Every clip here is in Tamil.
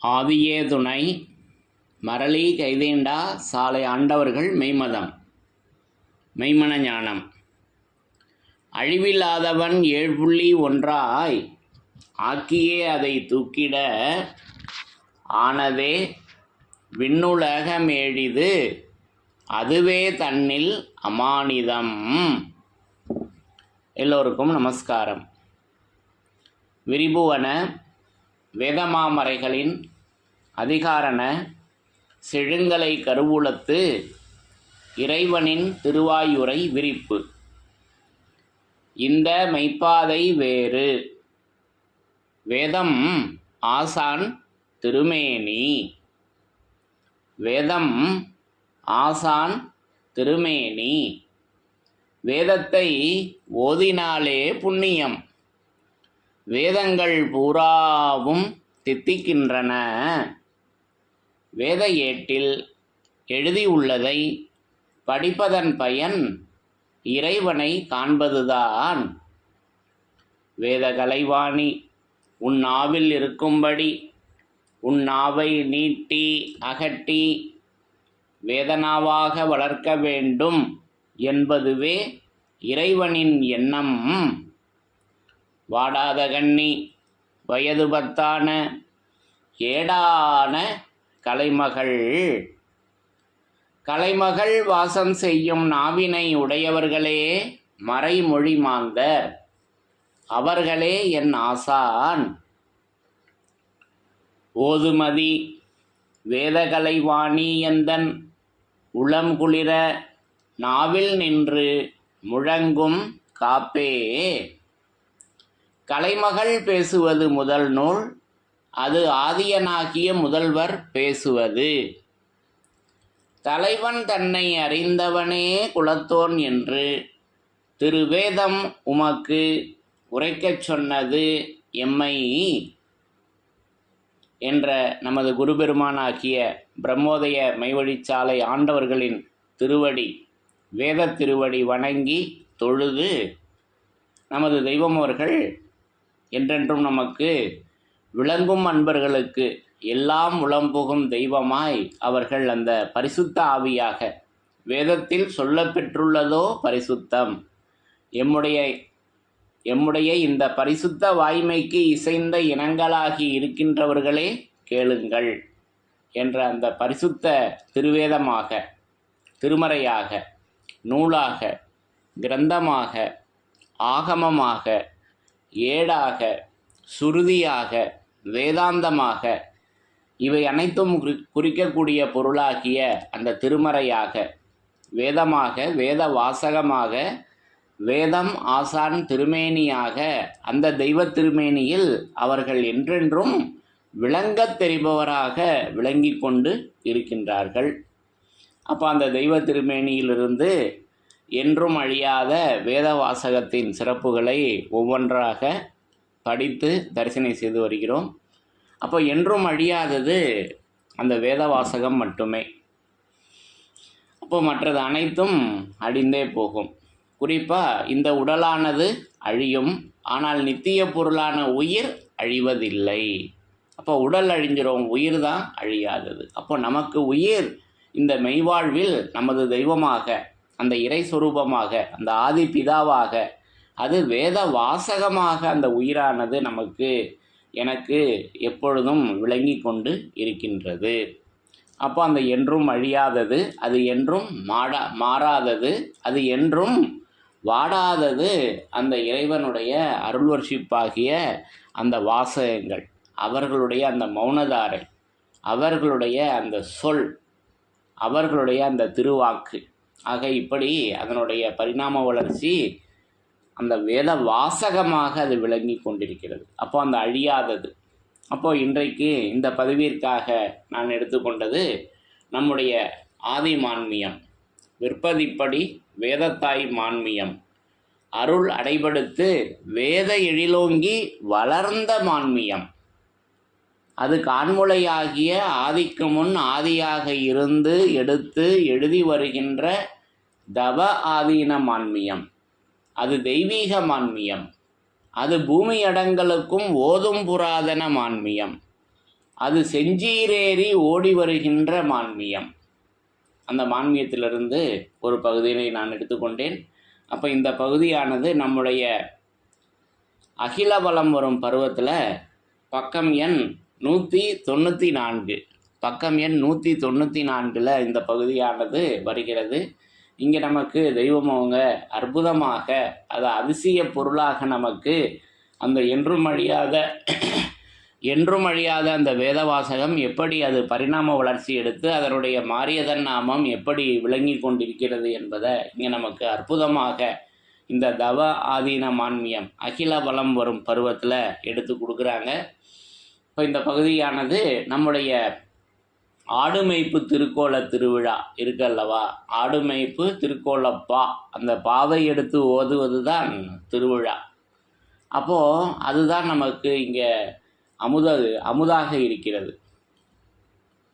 ஆதியே துணை மரளி கைதீண்டா சாலை ஆண்டவர்கள் மெய்மதம் மெய்மன ஞானம் அழிவில்லாதவன் 7.1 ஆக்கியே அதை தூக்கிட ஆனதே விண்ணுலகமேழிது அதுவே தன்னில் அமானிதம். எல்லோருக்கும் நமஸ்காரம். விரிபுவன வேதமாமறைகளின் அதிகாரண செழுங்கலை கருவூலத்து இறைவனின் திருவாயுரை விரிப்பு. இந்த மெய்ப்பாதை வேறு வேதம் ஆசான் திருமேனி. வேதம் ஆசான் திருமேனி. வேதத்தை ஓதினாலே புண்ணியம். வேதங்கள் பூராவும் தித்திக்கின்றன. வேத ஏட்டில் எழுதியுள்ளதை படிப்பதன் பயன் இறைவனை காண்பதுதான். வேத கலைவாணி உன் நாவில் இருக்கும்படி உன் நாவை நீட்டி அகட்டி வேதனாவாக வளர்க்க வேண்டும் என்பதுவே இறைவனின் எண்ணம். வாடாத கண்ணி வயது 10 ஏடான கலைமகள். கலைமகள் வாசம் செய்யும் நாவினை உடையவர்களே மறைமொழி மாந்தர். அவர்களே என் ஆசான். ஓதுமதி வேதகலைவாணி எந்தன் உளம் குளிர நாவில் நின்று முழங்கும் காப்பே. கலைமகள் பேசுவது முதல் நூல். அது ஆதியனாகிய முதல்வர் பேசுவது. தலைவன் தன்னை அறிந்தவனே குலத்தோன் என்று திருவேதம் உமக்கு உரைக்கச் சொன்னது எம்மை என்ற நமது குருபெருமானாகிய பிரம்மோதய மெய்வழிச்சாலை ஆண்டவர்களின் திருவடி வேத திருவடி வணங்கி தொழுது நமது தெய்வம் அவர்கள் என்றென்றும் நமக்கு விளங்கும் அன்பர்களுக்கு எல்லாம் உளம்புகும் தெய்வமாய் அவர்கள் அந்த பரிசுத்த ஆவியாக வேதத்தில் சொல்லப்பெற்றுள்ளதோ பரிசுத்தம். எம்முடைய இந்த பரிசுத்த வாய்மைக்கு இசைந்த இனங்களாகி இருக்கின்றவர்களே கேளுங்கள் என்ற அந்த பரிசுத்த திருவேதமாக திருமறையாக நூலாக கிரந்தமாக ஆகமமாக ஏடாக சுருதியாக வேதாந்தமாக இவை அனைத்தும் குறிக்கக்கூடிய பொருளாகிய அந்த திருமறையாக வேதமாக வேத வாசகமாக வேதம் ஆசான் திருமேனியாக அந்த தெய்வ திருமேனியில் அவர்கள் என்றென்றும் விளங்கத் தெரிபவராக விளங்கி கொண்டு இருக்கின்றார்கள். அப்போ அந்த தெய்வ திருமேனியிலிருந்து என்றும் அழியாத வேத வாசகத்தின் சிறப்புகளை ஒவ்வொன்றாக படித்து தரிசனை செய்து வருகிறோம். அப்போ என்றும் அழியாதது அந்த வேத வாசகம் மட்டுமே. அப்போ மற்றது அனைத்தும் அழிந்தே போகும். குறிப்பாக இந்த உடலானது அழியும், ஆனால் நித்திய பொருளான உயிர் அழிவதில்லை. அப்போ உடல் அழிஞ்சிரும், உயிர் தான் அழியாதது. அப்போ நமக்கு உயிர் இந்த மெய்வாழ்வில் நமது தெய்வமாக அந்த இறை சொரூபமாக அந்த ஆதி பிதாவாக அது வேத வாசகமாக அந்த உயிரானது எனக்கு எப்பொழுதும் விளங்கி கொண்டு இருக்கின்றது. அப்போ அந்த என்றும் அழியாதது, அது என்றும் மாறாதது, அது என்றும் வாடாதது அந்த இறைவனுடைய அருள்வர்ஷிப்பாகிய அந்த வாசகங்கள், அவர்களுடைய அந்த மௌனதாரை, அவர்களுடைய அந்த சொல், அவர்களுடைய அந்த திருவாக்கு ஆக இப்படி அதனுடைய பரிணாம வளர்ச்சி அந்த வேத வாசகமாக அது விளங்கி கொண்டிருக்கிறது. அப்போ அந்த அழியாதது. அப்போது இன்றைக்கு இந்த பதிவிற்காக நான் எடுத்துக்கொண்டது நம்முடைய ஆதி மான்மியம், விற்பதிப்படி வேதத்தாய் மான்மியம், அருள் அடைபடுத்து வேத எழிலோங்கி வளர்ந்த மான்மியம். அது காண்முளையாகிய ஆதிக்கு முன் ஆதியாக இருந்து எடுத்து எழுதி வருகின்ற தவ ஆதீன மான்மியம். அது தெய்வீக மான்மியம். அது பூமி அடங்கலுக்கும் ஓதும் புராதன மான்மியம். அது செஞ்சீரேறி ஓடி வருகின்ற மான்மியம். அந்த மான்மியத்திலிருந்து ஒரு பகுதியினை நான் எடுத்துக்கொண்டேன். அப்போ இந்த பகுதியானது நம்முடைய அகில வலம் வரும் பருவத்தில் பக்கம் எண் 194, பக்கம் எண் 194 இந்த பகுதியானது வருகிறது. இங்கே நமக்கு தெய்வம் அவங்க அற்புதமாக, அது அதிசய பொருளாக நமக்கு அந்த என்றும் அழியாத அந்த வேதவாசகம் எப்படி அது பரிணாம வளர்ச்சி எடுத்து அதனுடைய மாரியதன் நாமம் எப்படி விளங்கி கொண்டிருக்கிறது என்பதை இங்கே நமக்கு அற்புதமாக இந்த தவ ஆதீன மான்மியம் அகில வலம் வரும் பருவத்தில் எடுத்து கொடுக்குறாங்க. இப்போ இந்த பகுதியானது நம்முடைய ஆடுமைப்பு திருக்கோல திருவிழா இருக்கல்லவா, ஆடுமைப்பு திருக்கோலப்பா, அந்த பாவை எடுத்து ஓதுவது தான் திருவிழா. அப்போது அதுதான் நமக்கு இங்கே அமுதாக இருக்கிறது.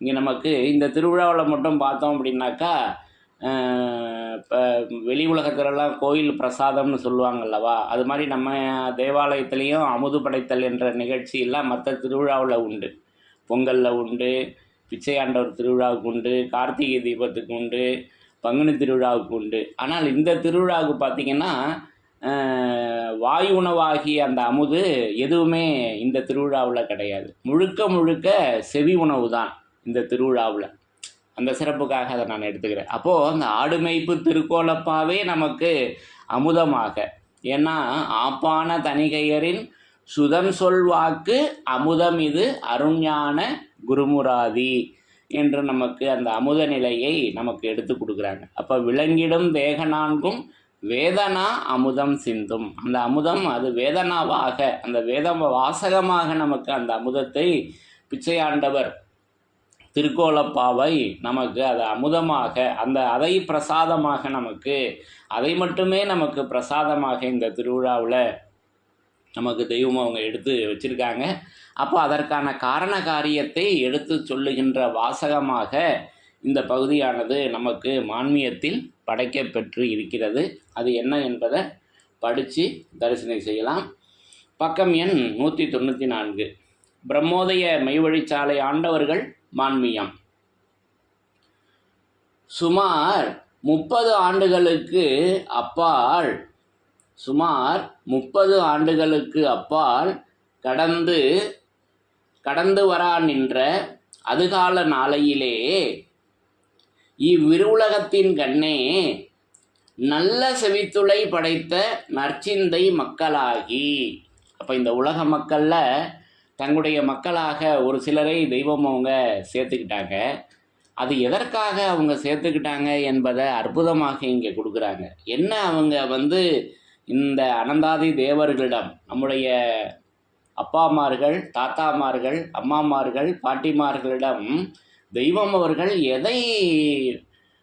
இங்கே நமக்கு இந்த திருவிழாவில் மட்டும் பார்த்தோம் அப்படின்னாக்கா, இப்போ வெளி உலகத்துலலாம் கோயில் பிரசாதம்னு சொல்லுவாங்கல்லவா, அது மாதிரி நம்ம தேவாலயத்துலேயும் அமுது படைத்தல் என்ற நிகழ்ச்சியெல்லாம் மற்ற திருவிழாவில் உண்டு. பொங்கலில் உண்டு, பிச்சையாண்டவர் திருவிழாவுக்கு உண்டு, கார்த்திகை தீபத்துக்கு உண்டு, பங்குனி திருவிழாவுக்கு உண்டு. ஆனால் இந்த திருவிழாவுக்கு பார்த்திங்கன்னா வாயு உணவாகிய அந்த அமுது எதுவுமே இந்த திருவிழாவில் கிடையாது. முழுக்க செவி உணவு தான் இந்த திருவிழாவில். அந்த சிறப்புக்காக அதை நான் எடுத்துக்கிறேன். அப்போது அந்த ஆடுமைப்பு திருக்கோலப்பாவே நமக்கு அமுதமாக, ஏன்னா ஆப்பான தனிகையரின் சுதம் சொல்வாக்கு அமுதம் இது அருஞான குருமுராதி என்று நமக்கு அந்த அமுத நிலையை நமக்கு எடுத்து கொடுக்குறாங்க. அப்போ விளங்கிடும் தேக நான்கும் வேதனா அமுதம் சிந்தும். அந்த அமுதம் அது வேதனாவாக, அந்த வேதம் வாசகமாக நமக்கு அந்த அமுதத்தை பிச்சையாண்டவர் திருக்கோலப்பாவை நமக்கு அது அமுதமாக, அதை பிரசாதமாக நமக்கு, அதை மட்டுமே நமக்கு பிரசாதமாக இந்த திருவிழாவில் நமக்கு தெய்வம் அவங்க எடுத்து வச்சுருக்காங்க. அப்போ அதற்கான காரண காரியத்தை எடுத்து சொல்லுகின்ற வாசகமாக இந்த பகுதியானது நமக்கு மான்மியத்தில் படைக்கப்பெற்று இருக்கிறது. அது என்ன என்பதை படித்து தரிசனை செய்யலாம். பக்கம் எண் 194, பிரம்மோதய மெய்வழிச்சாலை ஆண்டவர்கள் மான்மியம். சுமார் 30 ஆண்டுகளுக்கு அப்பால் கடந்து வரா நின்ற அதுகால நாளையிலே இவ்விருவுலகத்தின் கண்ணே நல்ல செவித்துளை படைத்த நற்சிந்தை மக்களாகி. அப்போ இந்த உலக மக்களில் தங்களுடைய மக்களாக ஒரு சிலரை தெய்வம் அவங்க சேர்த்துக்கிட்டாங்க. அது எதற்காக அவங்க சேர்த்துக்கிட்டாங்க என்பதை அற்புதமாக இங்கே கொடுக்குறாங்க. என்ன, அவங்க இந்த அனந்தாதி தேவர்களிடம், நம்முடைய அப்பாமார்கள், தாத்தாமார்கள், அம்மாமார்கள், பாட்டிமார்களிடம் தெய்வம் அவர்கள் எதை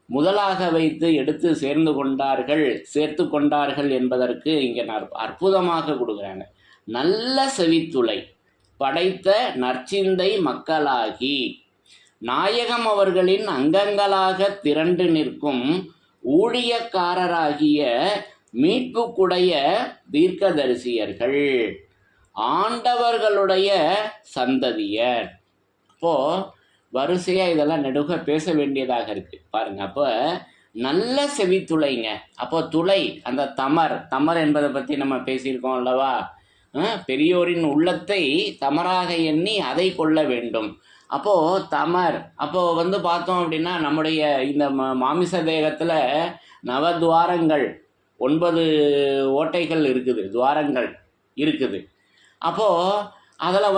முதலாக வைத்து எடுத்து சேர்த்து கொண்டார்கள் என்பதற்கு இங்கே அற்புதமாக கொடுக்குறாங்க. நல்ல செவித்துளை படைத்த நற்சிந்தை மக்களாகி நாயகம் அவர்களின் அங்கங்களாக திரண்டு நிற்கும் ஊழியக்காரராகிய மீட்புக்குடைய தீர்க்கதரிசியர்கள், ஆண்டவர்களுடைய சந்ததியர். அப்போது வரிசையாக இதெல்லாம் நெடுக பேச வேண்டியதாக இருக்குது பாருங்கள். அப்போ நல்ல செவித்துளைங்க. அப்போ துளை, அந்த தமர் என்பதை பற்றி நம்ம பேசியிருக்கோம் அல்லவா. பெரியோரின் உள்ளத்தை தமராக எண்ணி அதை கொள்ள வேண்டும். அப்போது தமர், அப்போது பார்த்தோம் அப்படின்னா நம்முடைய இந்த மாமிச தேகத்தில் நவத்வாரங்கள் 9 ஓட்டைகள் இருக்குது, துவாரங்கள் இருக்குது. அப்போது அதில்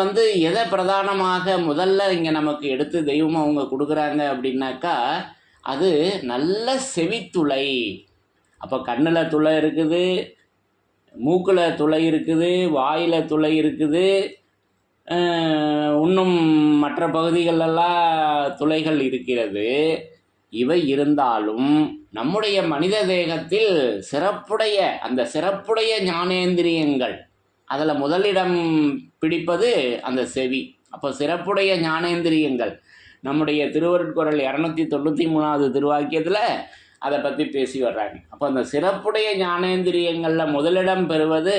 எதை பிரதானமாக முதல்ல இங்கே நமக்கு எடுத்து தெய்வம் அவங்க கொடுக்குறாங்க அப்படின்னாக்கா, அது நல்ல செவித்துளை. அப்போ கண்ணில் துளை இருக்குது, மூக்கில் துளை இருக்குது, வாயில் துளை இருக்குது, இன்னும் மற்ற பகுதிகளெல்லாம் துளைகள் இருக்கிறது. இவை இருந்தாலும் நம்முடைய மனித தேகத்தில் சிறப்புடைய ஞானேந்திரியங்கள், அதில் முதலிடம் பிடிப்பது அந்த செவி. அப்போ சிறப்புடைய ஞானேந்திரியங்கள் நம்முடைய திருவருட்குறள் 293வது திருவாக்கியத்தில் அதை பற்றி பேசி வர்றாங்க. அப்போ அந்த சிறப்புடைய ஞானேந்திரியங்களில் முதலிடம் பெறுவது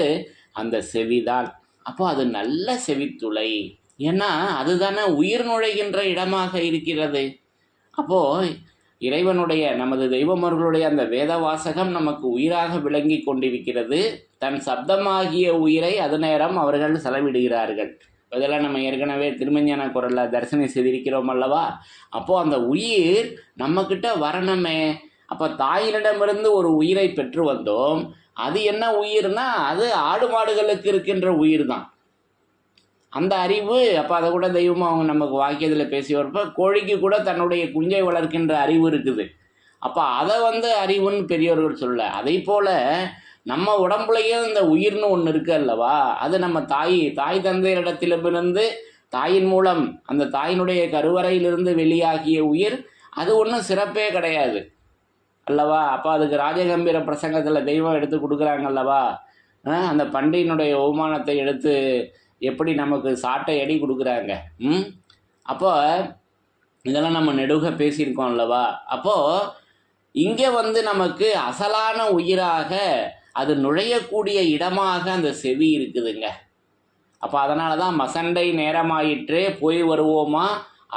அந்த செவிதான். அப்போ அது நல்ல செவித்துளை. ஏன்னா அதுதானே உயிர் நுழைகின்ற இடமாக இருக்கிறது. அப்போது இறைவனுடைய நமது தெய்வமர்களுடைய அந்த வேத வாசகம் நமக்கு உயிராக விளங்கி கொண்டிருக்கிறது. தன் சப்தமாகிய உயிரை அது நேரம் அவர்கள் செலவிடுகிறார்கள். இதெல்லாம் நம்ம ஏற்கனவே திருமஞான குரலில் தரிசனம் செய்திருக்கிறோம் அல்லவா. அப்போது அந்த உயிர் நம்மக்கிட்ட வரணுமே. அப்போ தாயினிடமிருந்து ஒரு உயிரை பெற்று வந்தோம். அது என்ன உயிர்னா அது ஆடு மாடுகளுக்கு இருக்கின்ற உயிர் தான் அந்த அறிவு. அப்போ அதை கூட தெய்வமாக அவங்க நமக்கு வாக்கியத்தில் பேசி வரப்போ கோழிக்கு கூட தன்னுடைய குஞ்சை வளர்க்கின்ற அறிவு இருக்குது. அப்போ அதை அறிவுன்னு பெரியவர்கள் சொல்ல. அதை போல் நம்ம உடம்புலையே இந்த உயிர்னு ஒன்று இருக்கு அல்லவா. அது நம்ம தாய் தந்தையரிடத்திலிருந்து தாயின் மூலம் அந்த தாயினுடைய கருவறையிலிருந்து வெளியாகிய உயிர். அது ஒன்றும் சிறப்பே கிடையாது அல்லவா. அப்போ அதுக்கு ராஜகம்பீர பிரசங்கத்தில் தெய்வம் எடுத்து கொடுக்குறாங்க அல்லவா. அந்த பண்டிகையினுடைய அவமானத்தை எடுத்து எப்படி நமக்கு சாட்டை அடி கொடுக்குறாங்க. அப்போ இதெல்லாம் நம்ம நெடுக பேசியிருக்கோம் அல்லவா. அப்போது இங்கே நமக்கு அசலான உயிராக அது நுழையக்கூடிய இடமாக அந்த செவி இருக்குதுங்க. அப்போ அதனால தான் மசண்டை நேரமாயிற்றே போய் வருவோமா,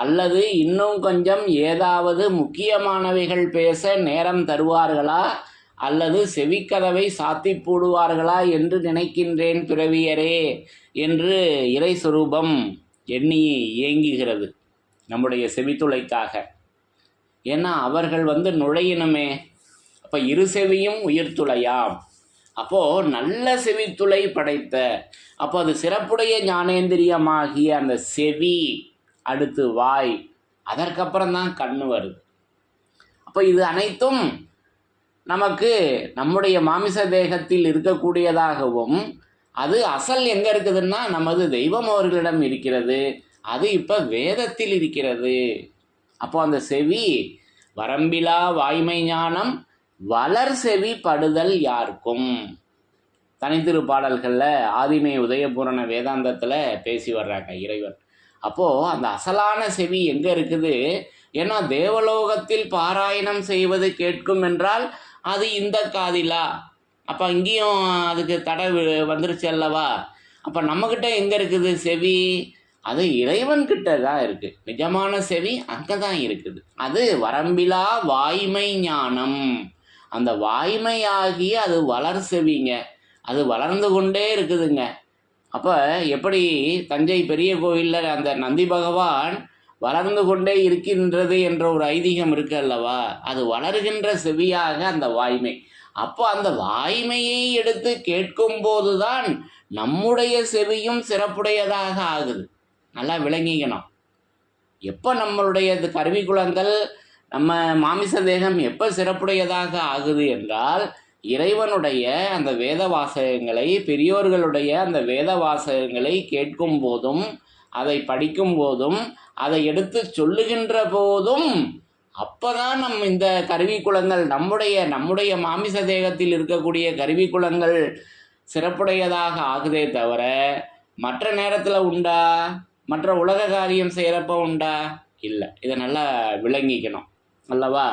அல்லது இன்னும் கொஞ்சம் ஏதாவது முக்கியமானவைகள் பேச நேரம் தருவார்களா, அல்லது செவிக்கதவை சாத்தி போடுவார்களா என்று நினைக்கின்றேன் பிறவியரே என்று இறை சொரூபம் எண்ணி ஏங்குகிறது நம்முடைய செவித்துளைக்காக. ஏன்னா அவர்கள் நுழையணுமே. அப்போ இரு செவியும் உயிர்த்துளையாம். அப்போது நல்ல செவித்துளை படைத்த, அப்போ அது சிறப்புடைய ஞானேந்திரியமாகிய அந்த செவி, அடுத்து வாய், அதற்கப்புறம் தான் கண்ணு வருது. அப்போ இது அனைத்தும் நமக்கு நம்முடைய மாமிச தேகத்தில் இருக்கக்கூடியதாகவும், அது அசல் எங்கே இருக்குதுன்னா நமது தெய்வம் அவர்களிடம் இருக்கிறது. அது இப்போ வேதத்தில் இருக்கிறது. அப்போ அந்த செவி வரம்பிலா வாய்மை ஞானம் வளர் செவி படுதல் யாருக்கும் தனித்திரு பாடல்களில் ஆதிமை உதயபூரண வேதாந்தத்தில் பேசி வர்றாங்க இறைவன். அப்போது அந்த அசலான செவி எங்கே இருக்குது? ஏன்னா தேவலோகத்தில் பாராயணம் செய்வது கேட்கும் என்றால் அது இந்த காதிலா. அப்போ இங்கேயும் அதுக்கு தடை வந்துருச்சு அல்லவா. அப்போ நம்மக்கிட்ட எங்கே இருக்குது செவி? அது இறைவன்கிட்ட தான் இருக்குது. நிஜமான செவி அங்கே தான் இருக்குது. அது வரம்பிலா வாய்மை ஞானம். அந்த வாய்மையாகி அது வளர் செவிங்க. அது வளர்ந்து கொண்டே இருக்குதுங்க. அப்போ எப்படி தஞ்சை பெரிய கோயிலில் அந்த நந்தி பகவான் வளர்ந்து கொண்டே இருக்கின்றது என்ற ஒரு ஐதீகம் இருக்கு அல்லவா. அது வளர்கின்ற செவியாக அந்த வாய்மை. அப்போ அந்த வாய்மையை எடுத்து கேட்கும் போதுதான் நம்முடைய செவியும் சிறப்புடையதாக ஆகுது. நல்லா விளங்கிக்கணும். எப்போ நம்மளுடைய கருவிக்குலங்கள் நம்ம மாமிச தேகம் எப்போ சிறப்புடையதாக ஆகுது என்றால் இறைவனுடைய அந்த வேத வாசகங்களை, பெரியோர்களுடைய அந்த வேத வாசகங்களை கேட்கும் போதும், அதை படிக்கும் போதும், அதை எடுத்து சொல்லுகின்ற போதும், அப்போதான் நம்ம இந்த கருவிக்குலங்கள் நம்முடைய மாமிச தேகத்தில் இருக்கக்கூடிய கருவிக்குலங்கள் சிறப்புடையதாக ஆகுதே தவிர மற்ற நேரத்தில் உண்டா? மற்ற உலக காரியம் செய்கிறப்ப உண்டா? இல்லை. இதை நல்லா விளங்கிக்கணும் அல்லவா.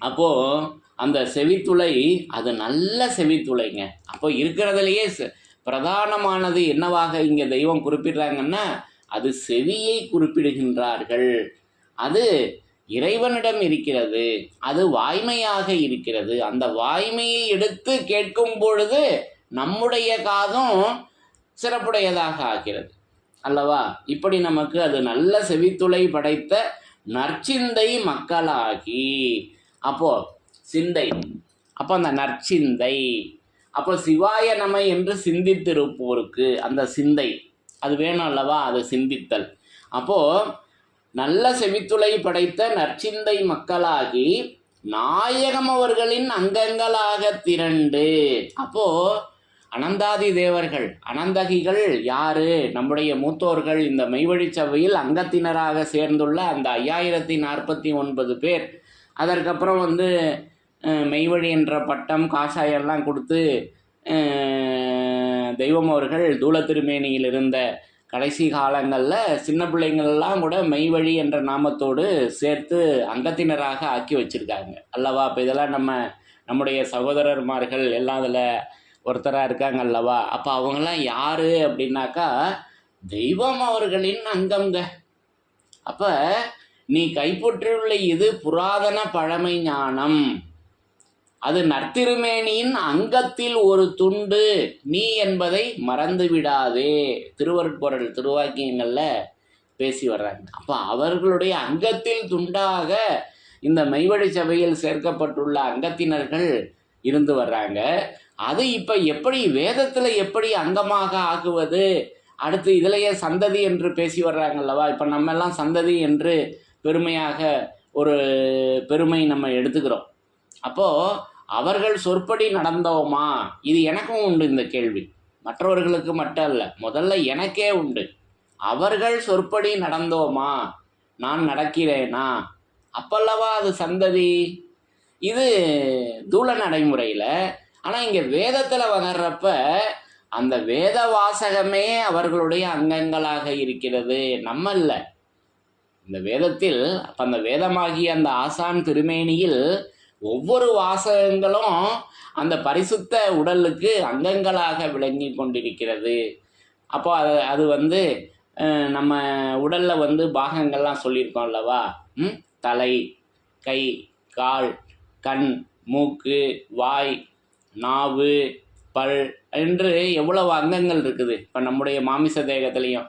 அப்போது அந்த செவித்துளை அது நல்ல செவித்துளைங்க. அப்போ இருக்கிறதுலையே பிரதானமானது என்னவாக இங்கே தெய்வம் குறிப்பிடுறாங்கன்னா அது செவியை குறிப்பிடுகின்றார்கள். அது இறைவனிடம் இருக்கிறது. அது வாய்மையாக இருக்கிறது. அந்த வாய்மையை எடுத்து கேட்கும் பொழுது நம்முடைய காதும் சிறப்புடையதாக ஆகிறது அல்லவா. இப்படி நமக்கு அது நல்ல செவித்துளை படைத்த நற்சிந்தை மக்களாகி, அப்போ சிந்தை, அப்போ அந்த நற்சிந்தை, அப்போ சிவாய நம என்று சிந்தித்திருப்போருக்கு அந்த சிந்தை அது வேணும் அல்லவா. அது சிந்தித்தல். அப்போது நல்ல செவித்துளை படைத்த நற்சிந்தை மக்களாகி நாயகம் அவர்களின் அங்கங்களாக திரண்டு. அப்போது அனந்தாதி தேவர்கள், அனந்தகிகள் யாரு? நம்முடைய மூத்தோர்கள் இந்த மெய்வழி சபையில் அங்கத்தினராக சேர்ந்துள்ள அந்த 5049 பேர். அதற்கப்புறம் மெய்வழி என்ற பட்டம் காஷாயெல்லாம் கொடுத்து தெய்வம் அவர்கள் தூள திருமேனியில் இருந்த கடைசி காலங்களில் சின்ன பிள்ளைங்கள்லாம் கூட மெய்வழி என்ற நாமத்தோடு சேர்த்து அங்கத்தினராக ஆக்கி வச்சுருக்காங்க அல்லவா. இப்போ இதெல்லாம் நம்முடைய சகோதரர்மார்கள் எல்லாம் அதில் ஒருத்தராக இருக்காங்க அல்லவா. அப்போ அவங்கெல்லாம் யார் அப்படின்னாக்கா தெய்வம் அவர்களின் அங்கம்ங்க. அப்ப நீ கைப்பற்றியுள்ள இது புராதன பழமை ஞானம், அது நற்திருமேனியின் அங்கத்தில் ஒரு துண்டு நீ என்பதை மறந்து விடாதே. திருவருட்குறள் திருவாக்கியங்கள்ல பேசி வர்றாங்க. அப்ப அவர்களுடைய அங்கத்தில் துண்டாக இந்த மெய்வழி சபையில் சேர்க்கப்பட்டுள்ள அங்கத்தினர்கள் இருந்து வர்றாங்க. அது இப்ப எப்படி வேதத்துல எப்படி அங்கமாக ஆக்குவது, அடுத்து இதுலயே சந்ததி என்று பேசி வர்றாங்கல்லவா. இப்ப நம்ம எல்லாம் சந்ததி என்று பெருமையாக ஒரு பெருமை நம்ம எடுத்துக்கிறோம். அப்போ அவர்கள் சொற்படி நடந்தோமா? இது எனக்கும் உண்டு இந்த கேள்வி, மற்றவர்களுக்கு மட்டும் அல்ல, முதல்ல எனக்கே உண்டு. அவர்கள் சொற்படி நடந்தோமா, நான் நடக்கிறேனா, அப்பல்லவா அது சந்ததி. இது தூள நடைமுறையில். ஆனால் இங்கே வேதத்தில் வளர்றப்ப அந்த வேத வாசகமே அவர்களுடைய அங்கங்களாக இருக்கிறது, நம்ம இல்லை. இந்த வேதத்தில் அப்போ அந்த வேதமாகிய அந்த ஆசான் திருமேனியில் ஒவ்வொரு வாசகங்களும் அந்த பரிசுத்த உடலுக்கு அங்கங்களாக விளங்கி கொண்டிருக்கிறது. அப்போ அது வந்து நம்ம உடலில் பாகங்கள்லாம் சொல்லியிருக்கோம் அல்லவா. தலை, கை, கால், கண், மூக்கு, வாய், நாவு, பல் என்று எவ்வளவு அங்கங்கள் இருக்குது இப்போ நம்முடைய மாமிச தேகத்திலையும்.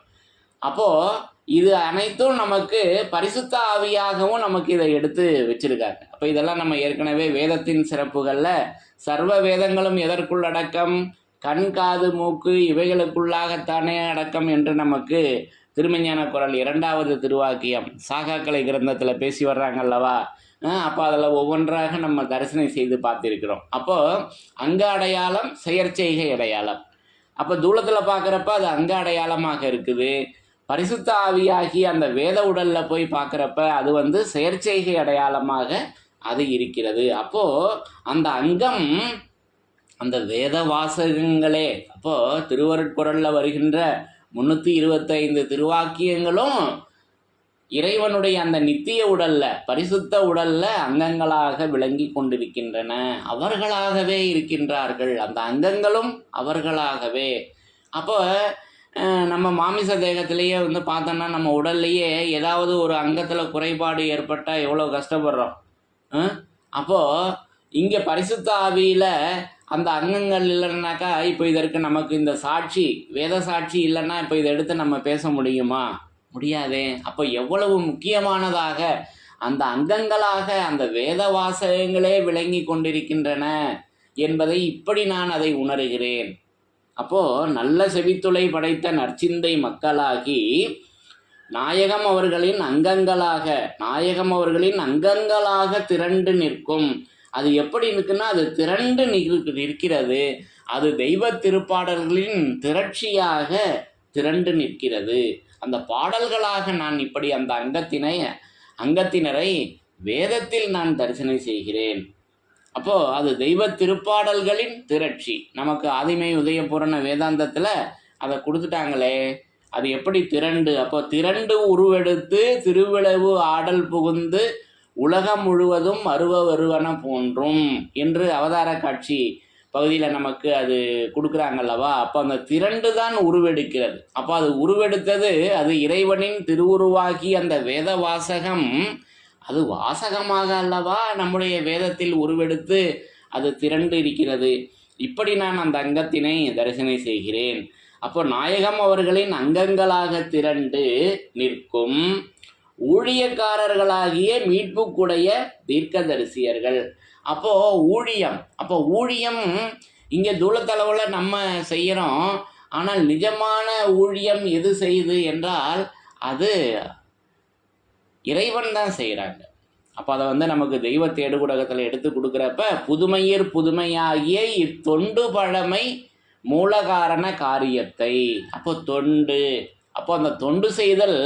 அப்போது இது அனைத்தும் நமக்கு பரிசுத்த ஆவியாகவும் நமக்கு இதை எடுத்து வச்சிருக்காங்க. அப்போ இதெல்லாம் நம்ம ஏற்கனவே வேதத்தின் சிறப்புகளில் சர்வ வேதங்களும் எதற்குள் அடக்கம், கண், காது, மூக்கு இவைகளுக்குள்ளாகத்தானே அடக்கம் என்று நமக்கு திருமஞான குறள் 2வது திருவாக்கியம் சாகாக்கலை கிரந்தத்தில் பேசி வர்றாங்கல்லவா. அப்போ அதில் ஒவ்வொன்றாக நம்ம தரிசனம் செய்து பார்த்துருக்கிறோம். அப்போது அங்க அடையாளம், செயற்செய்கை அடையாளம். அப்போ தூளத்தில் பார்க்குறப்ப அது அங்க அடையாளமாக இருக்குது. பரிசுத்த ஆவியாகி அந்த வேத உடலில் போய் பார்க்குறப்ப அது செயற்செய்கை அடையாளமாக அது இருக்கிறது. அப்போது அந்த அங்கம் அந்த வேத வாசகங்களே. அப்போது திருவருட்குறளில் வருகின்ற 325 திருவாக்கியங்களும் இறைவனுடைய அந்த நித்திய உடல்ல, பரிசுத்த உடல்ல அங்கங்களாக விளங்கி கொண்டிருக்கின்றன. அவர்களாகவே இருக்கின்றார்கள், அந்த அங்கங்களும் அவர்களாகவே. அப்போ நம்ம மாமிச தேகத்திலேயே பார்த்தோன்னா நம்ம உடல்லையே ஏதாவது ஒரு அங்கத்தில் குறைபாடு ஏற்பட்டால் எவ்வளோ கஷ்டப்படுறோம். அப்போது இங்கே பரிசுத்த ஆவியில் அந்த அங்கங்கள் இல்லைன்னாக்கா இப்போ இதற்கு நமக்கு இந்த சாட்சி, வேத சாட்சி இல்லைன்னா இப்போ இதை எடுத்து நம்ம பேச முடியுமா? முடியாதே. அப்போ எவ்வளவு முக்கியமானதாக அந்த அங்கங்களாக அந்த வேத வாசகங்களே விளங்கி கொண்டிருக்கின்றன என்பதை இப்படி நான் அதை உணர்கிறேன். அப்போது நல்ல செவித்துளை படைத்த நற்சிந்தை மக்களாகி நாயகம் அவர்களின் அங்கங்களாக திரண்டு நிற்கும். அது எப்படி இருக்குன்னா அது திரண்டு நிற்கிறது. அது தெய்வ திருப்பாடல்களின் திரட்சியாக திரண்டு நிற்கிறது. அந்த பாடல்களாக நான் இப்படி அந்த அங்கத்தினரை வேதத்தில் நான் தரிசனம் செய்கிறேன். அப்போது அது தெய்வ திருப்பாடல்களின் திரட்சி. நமக்கு ஆதிமை உதயபூரண வேதாந்தத்தில் அதை கொடுத்துட்டாங்களே, அது எப்படி திரண்டு. அப்போ திரண்டு உருவெடுத்து திருவிழவு ஆடல் புகுந்து உலகம் முழுவதும் வருவன போன்றும் என்று அவதார காட்சி பகுதியில் நமக்கு அது கொடுக்குறாங்கல்லவா. அப்போ அந்த திரண்டு தான் உருவெடுக்கிறது. அப்போ அது உருவெடுத்தது அது இறைவனின் திருவுருவாகி அந்த வேத வாசகம், அது வாசகமாக அல்லவா நம்முடைய வேதத்தில் உருவெடுத்து அது திரண்டு இருக்கிறது. இப்படி நான் அந்த அங்கத்தினை தரிசனம் செய்கிறேன். அப்போ நாயகம் அவர்களின் அங்கங்களாக திரண்டு நிற்கும் ஊழியக்காரர்களாகிய மீட்புக்குடைய தீர்க்கதரிசியர்கள். அப்போது ஊழியம் இங்கே தூளத்தளவில் நம்ம செய்கிறோம். ஆனால் நிஜமான ஊழியம் எது செய்யுது என்றால் அது இறைவன் தான் செய்கிறாங்க. அப்போ அதை நமக்கு தெய்வ தேடுகுடகத்தில் எடுத்து கொடுக்குறப்ப புதுமையாகிய இத்தொண்டு பழமை மூலகாரண காரியத்தை. அப்போ அந்த தொண்டு செய்தல்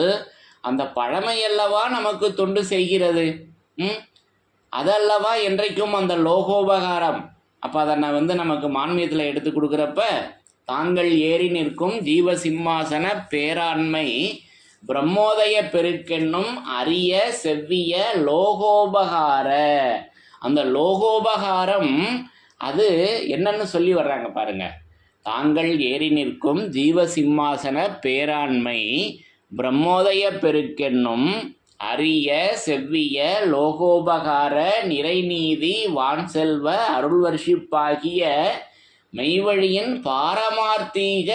அந்த பழமையல்லவா நமக்கு தொண்டு செய்கிறது. அதல்லவா என்றைக்கும் அந்த லோகோபகாரம். அப்போ அதை நமக்கு மான்மியத்தில் எடுத்து கொடுக்குறப்ப தாங்கள் ஏறி நிற்கும் ஜீவ சிம்மாசன பேராண்மை பிரம்மோதய பெருக்கென்னும் அரிய செவ்விய லோகோபகார. அந்த லோகோபகாரம் அது என்னன்னு சொல்லி வர்றாங்க பாருங்க. தாங்கள் ஏறி நிற்கும் ஜீவசிம்மாசன பேராண்மை பிரம்மோதய பெருக்கென்னும் அரிய செவ்விய லோகோபகார நிறைநீதி வான்செல்வ அருள்வர்ஷிப்பாகிய மெய்வழியின் பாரமார்த்தீக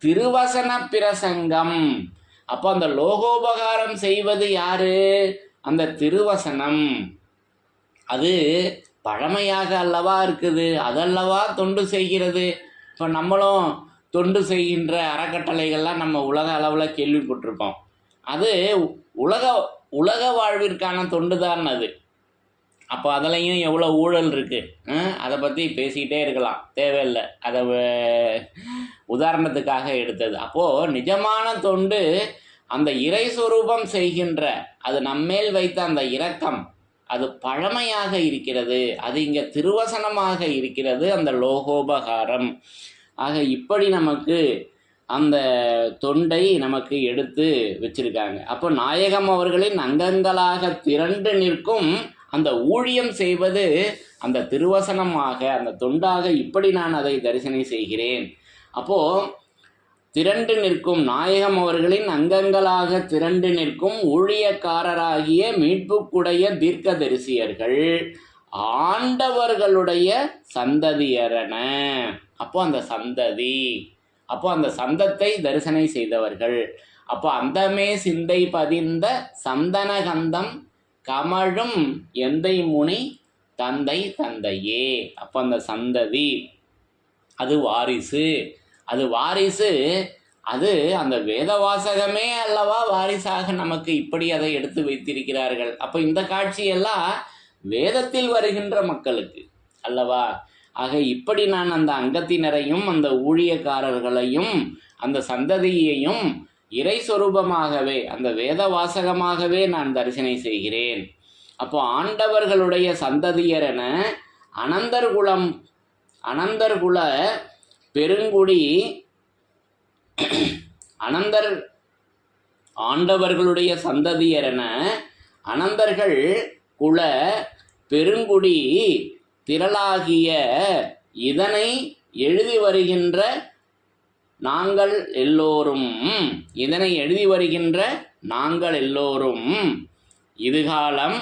திருவசன பிரசங்கம். அப்போ அந்த லோகோபகாரம் செய்வது யாரு? அந்த திருவசனம். அது பழமையாக அல்லவா இருக்குது, அதல்லவா தொண்டு செய்கிறது. இப்போ நம்மளும் தொண்டு செய்கின்ற அறக்கட்டளைகள்லாம் நம்ம உலக அளவில் கேள்விப்பட்டிருக்கோம். அது உலக வாழ்விற்கான தொண்டு தான் அது. அப்போ அதுலேயும் எவ்வளோ ஊழல் இருக்குது, அதை பற்றி பேசிக்கிட்டே இருக்கலாம், தேவையில்லை. அதை உதாரணத்துக்காக எடுத்தது. அப்போது நிஜமான தொண்டு அந்த இறை சொரூபம் செய்கின்ற, அது நம்மேல் வைத்த அந்த இரக்கம், அது பழமையாக இருக்கிறது. அது இங்கே திருவசனமாக இருக்கிறது, அந்த லோகோபகாரம். ஆக இப்படி நமக்கு அந்த தொண்டை நமக்கு எடுத்து வச்சிருக்காங்க. அப்போ நாயகம் அவர்களின் அங்கங்களாக திரண்டு நிற்கும் அந்த ஊழியம் செய்வது அந்த திருவசனமாக, அந்த தொண்டாக இப்படி நான் அதை தரிசனை செய்கிறேன். அப்போது திரண்டு நிற்கும் நாயகம் அவர்களின் அங்கங்களாக திரண்டு நிற்கும் ஊழியக்காரராகிய மீட்புக்குடைய தீர்க்கதரிசியர்கள் ஆண்டவர்களுடைய சந்ததியரென. அப்போ அந்த சந்ததி, அப்போ அந்த சந்தத்தை தரிசனை செய்தவர்கள். அப்போ அந்தமே சிந்தை பதிந்த சந்தனகந்தம் கமழும் எந்தை முனி தந்தை தந்தையே. அப்போ அந்த சந்ததி, அது வாரிசு. அது வாரிசு, அது அந்த வேதவாசகமே அல்லவா வாரிசாக நமக்கு இப்படி அதை எடுத்து வைத்திருக்கிறார்கள். அப்போ இந்த காட்சியெல்லாம் வேதத்தில் வருகின்ற மக்களுக்கு அல்லவா. ஆக இப்படி நான் அந்த அங்கத்தினரையும் அந்த ஊழியக்காரர்களையும் அந்த சந்ததியையும் இறை சொரூபமாகவே, அந்த வேத வாசகமாகவே நான் தரிசனை செய்கிறேன். அப்போ ஆண்டவர்களுடைய சந்ததியரென அனந்தர்குல பெருங்குடி, ஆண்டவர்களுடைய சந்ததியரென அனந்தர்கள் குல பெருங்குடி திரளாகிய இதனை எழுதி வருகின்ற நாங்கள் எல்லோரும், இதனை எழுதி வருகின்ற நாங்கள் எல்லோரும் இதுகாலம்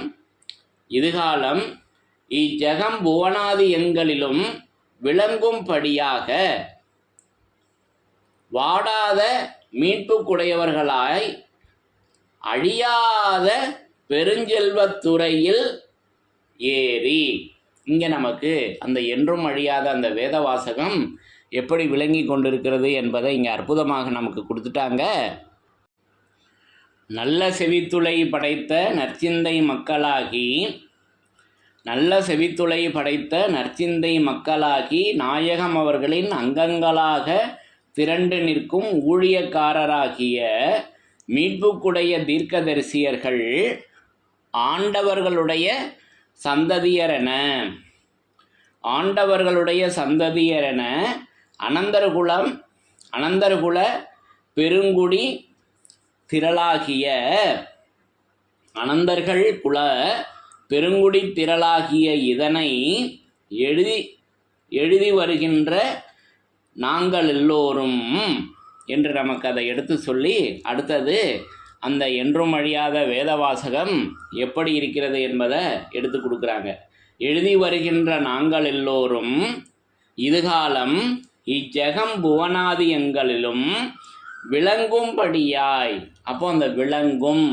இஜகம் புவனாதி எண்களிலும் விளங்கும்படியாக வாடாத மீட்புக்குடையவர்களாய் அழியாத பெருஞ்செல்வத்துறையில் ஏறி. இங்கே நமக்கு அந்த என்றும் அழியாத அந்த வேத வாசகம் எப்படி விளங்கி கொண்டிருக்கிறது என்பதை இங்கே அற்புதமாக நமக்கு கொடுத்துட்டாங்க. நல்ல செவித்துளை படைத்த நற்சிந்தை மக்களாகி நாயகம் அவர்களின் அங்கங்களாக திரண்டு நிற்கும் ஊழியக்காரராகிய மீட்புக்குடைய தீர்க்கதரிசியர்கள் ஆண்டவர்களுடைய சந்ததியரென அனந்தர்குல பெருங்குடி திரளாகிய, அனந்தர்கள் குல பெருங்குடி திரளாகிய இதனை எழுதி வருகின்ற நாங்கள் எல்லோரும் என்று நமக்கு அதை எடுத்து சொல்லி, அடுத்தது அந்த என்றும் அழியாத வேதவாசகம் எப்படி இருக்கிறது என்பதை எடுத்து கொடுக்குறாங்க. எழுதி வருகின்ற நாங்கள் எல்லோரும் இதுகாலம் இஜகம் புவனாதி எங்களிலும் விளங்கும்படியாய். அப்போ அந்த விளங்கும்,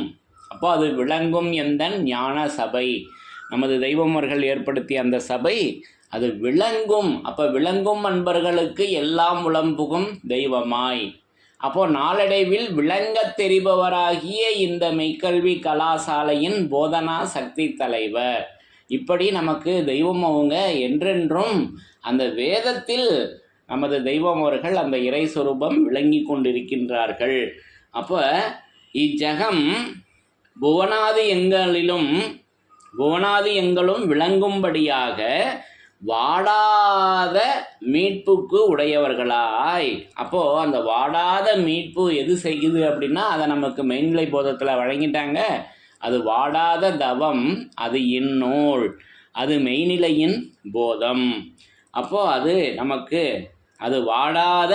அப்போ அது விளங்கும் எந்த ஞான சபை, நமது தெய்வமர்கள் ஏற்படுத்திய அந்த சபை அது விளங்கும். அப்போ விளங்கும் அன்பர்களுக்கு எல்லாம் உளம்புகும் தெய்வமாய். அப்போ நாளடைவில் விளங்கத் தெரிபவராகிய இந்த மெய்க்கல்வி கலாசாலையின் போதனா சக்தி தலைவர். இப்படி நமக்கு தெய்வம் அவங்க என்றென்றும் அந்த வேதத்தில் நமது தெய்வம் அவர்கள் அந்த இறை சொரூபம் விளங்கி கொண்டிருக்கின்றார்கள். அப்போ இஜகம் புவனாதி எங்களும் விளங்கும்படியாக வாடாத மீட்புக்கு உடையவர்களாய். அப்போது அந்த வாடாத மீட்பு எது செய்யுது அப்படின்னா அதை நமக்கு மெய்நிலை போதத்தில் வழங்கிட்டாங்க. அது வாடாத தவம், அது இந்நூல், அது மெய்நிலையின் போதம். அப்போது அது நமக்கு அது வாடாத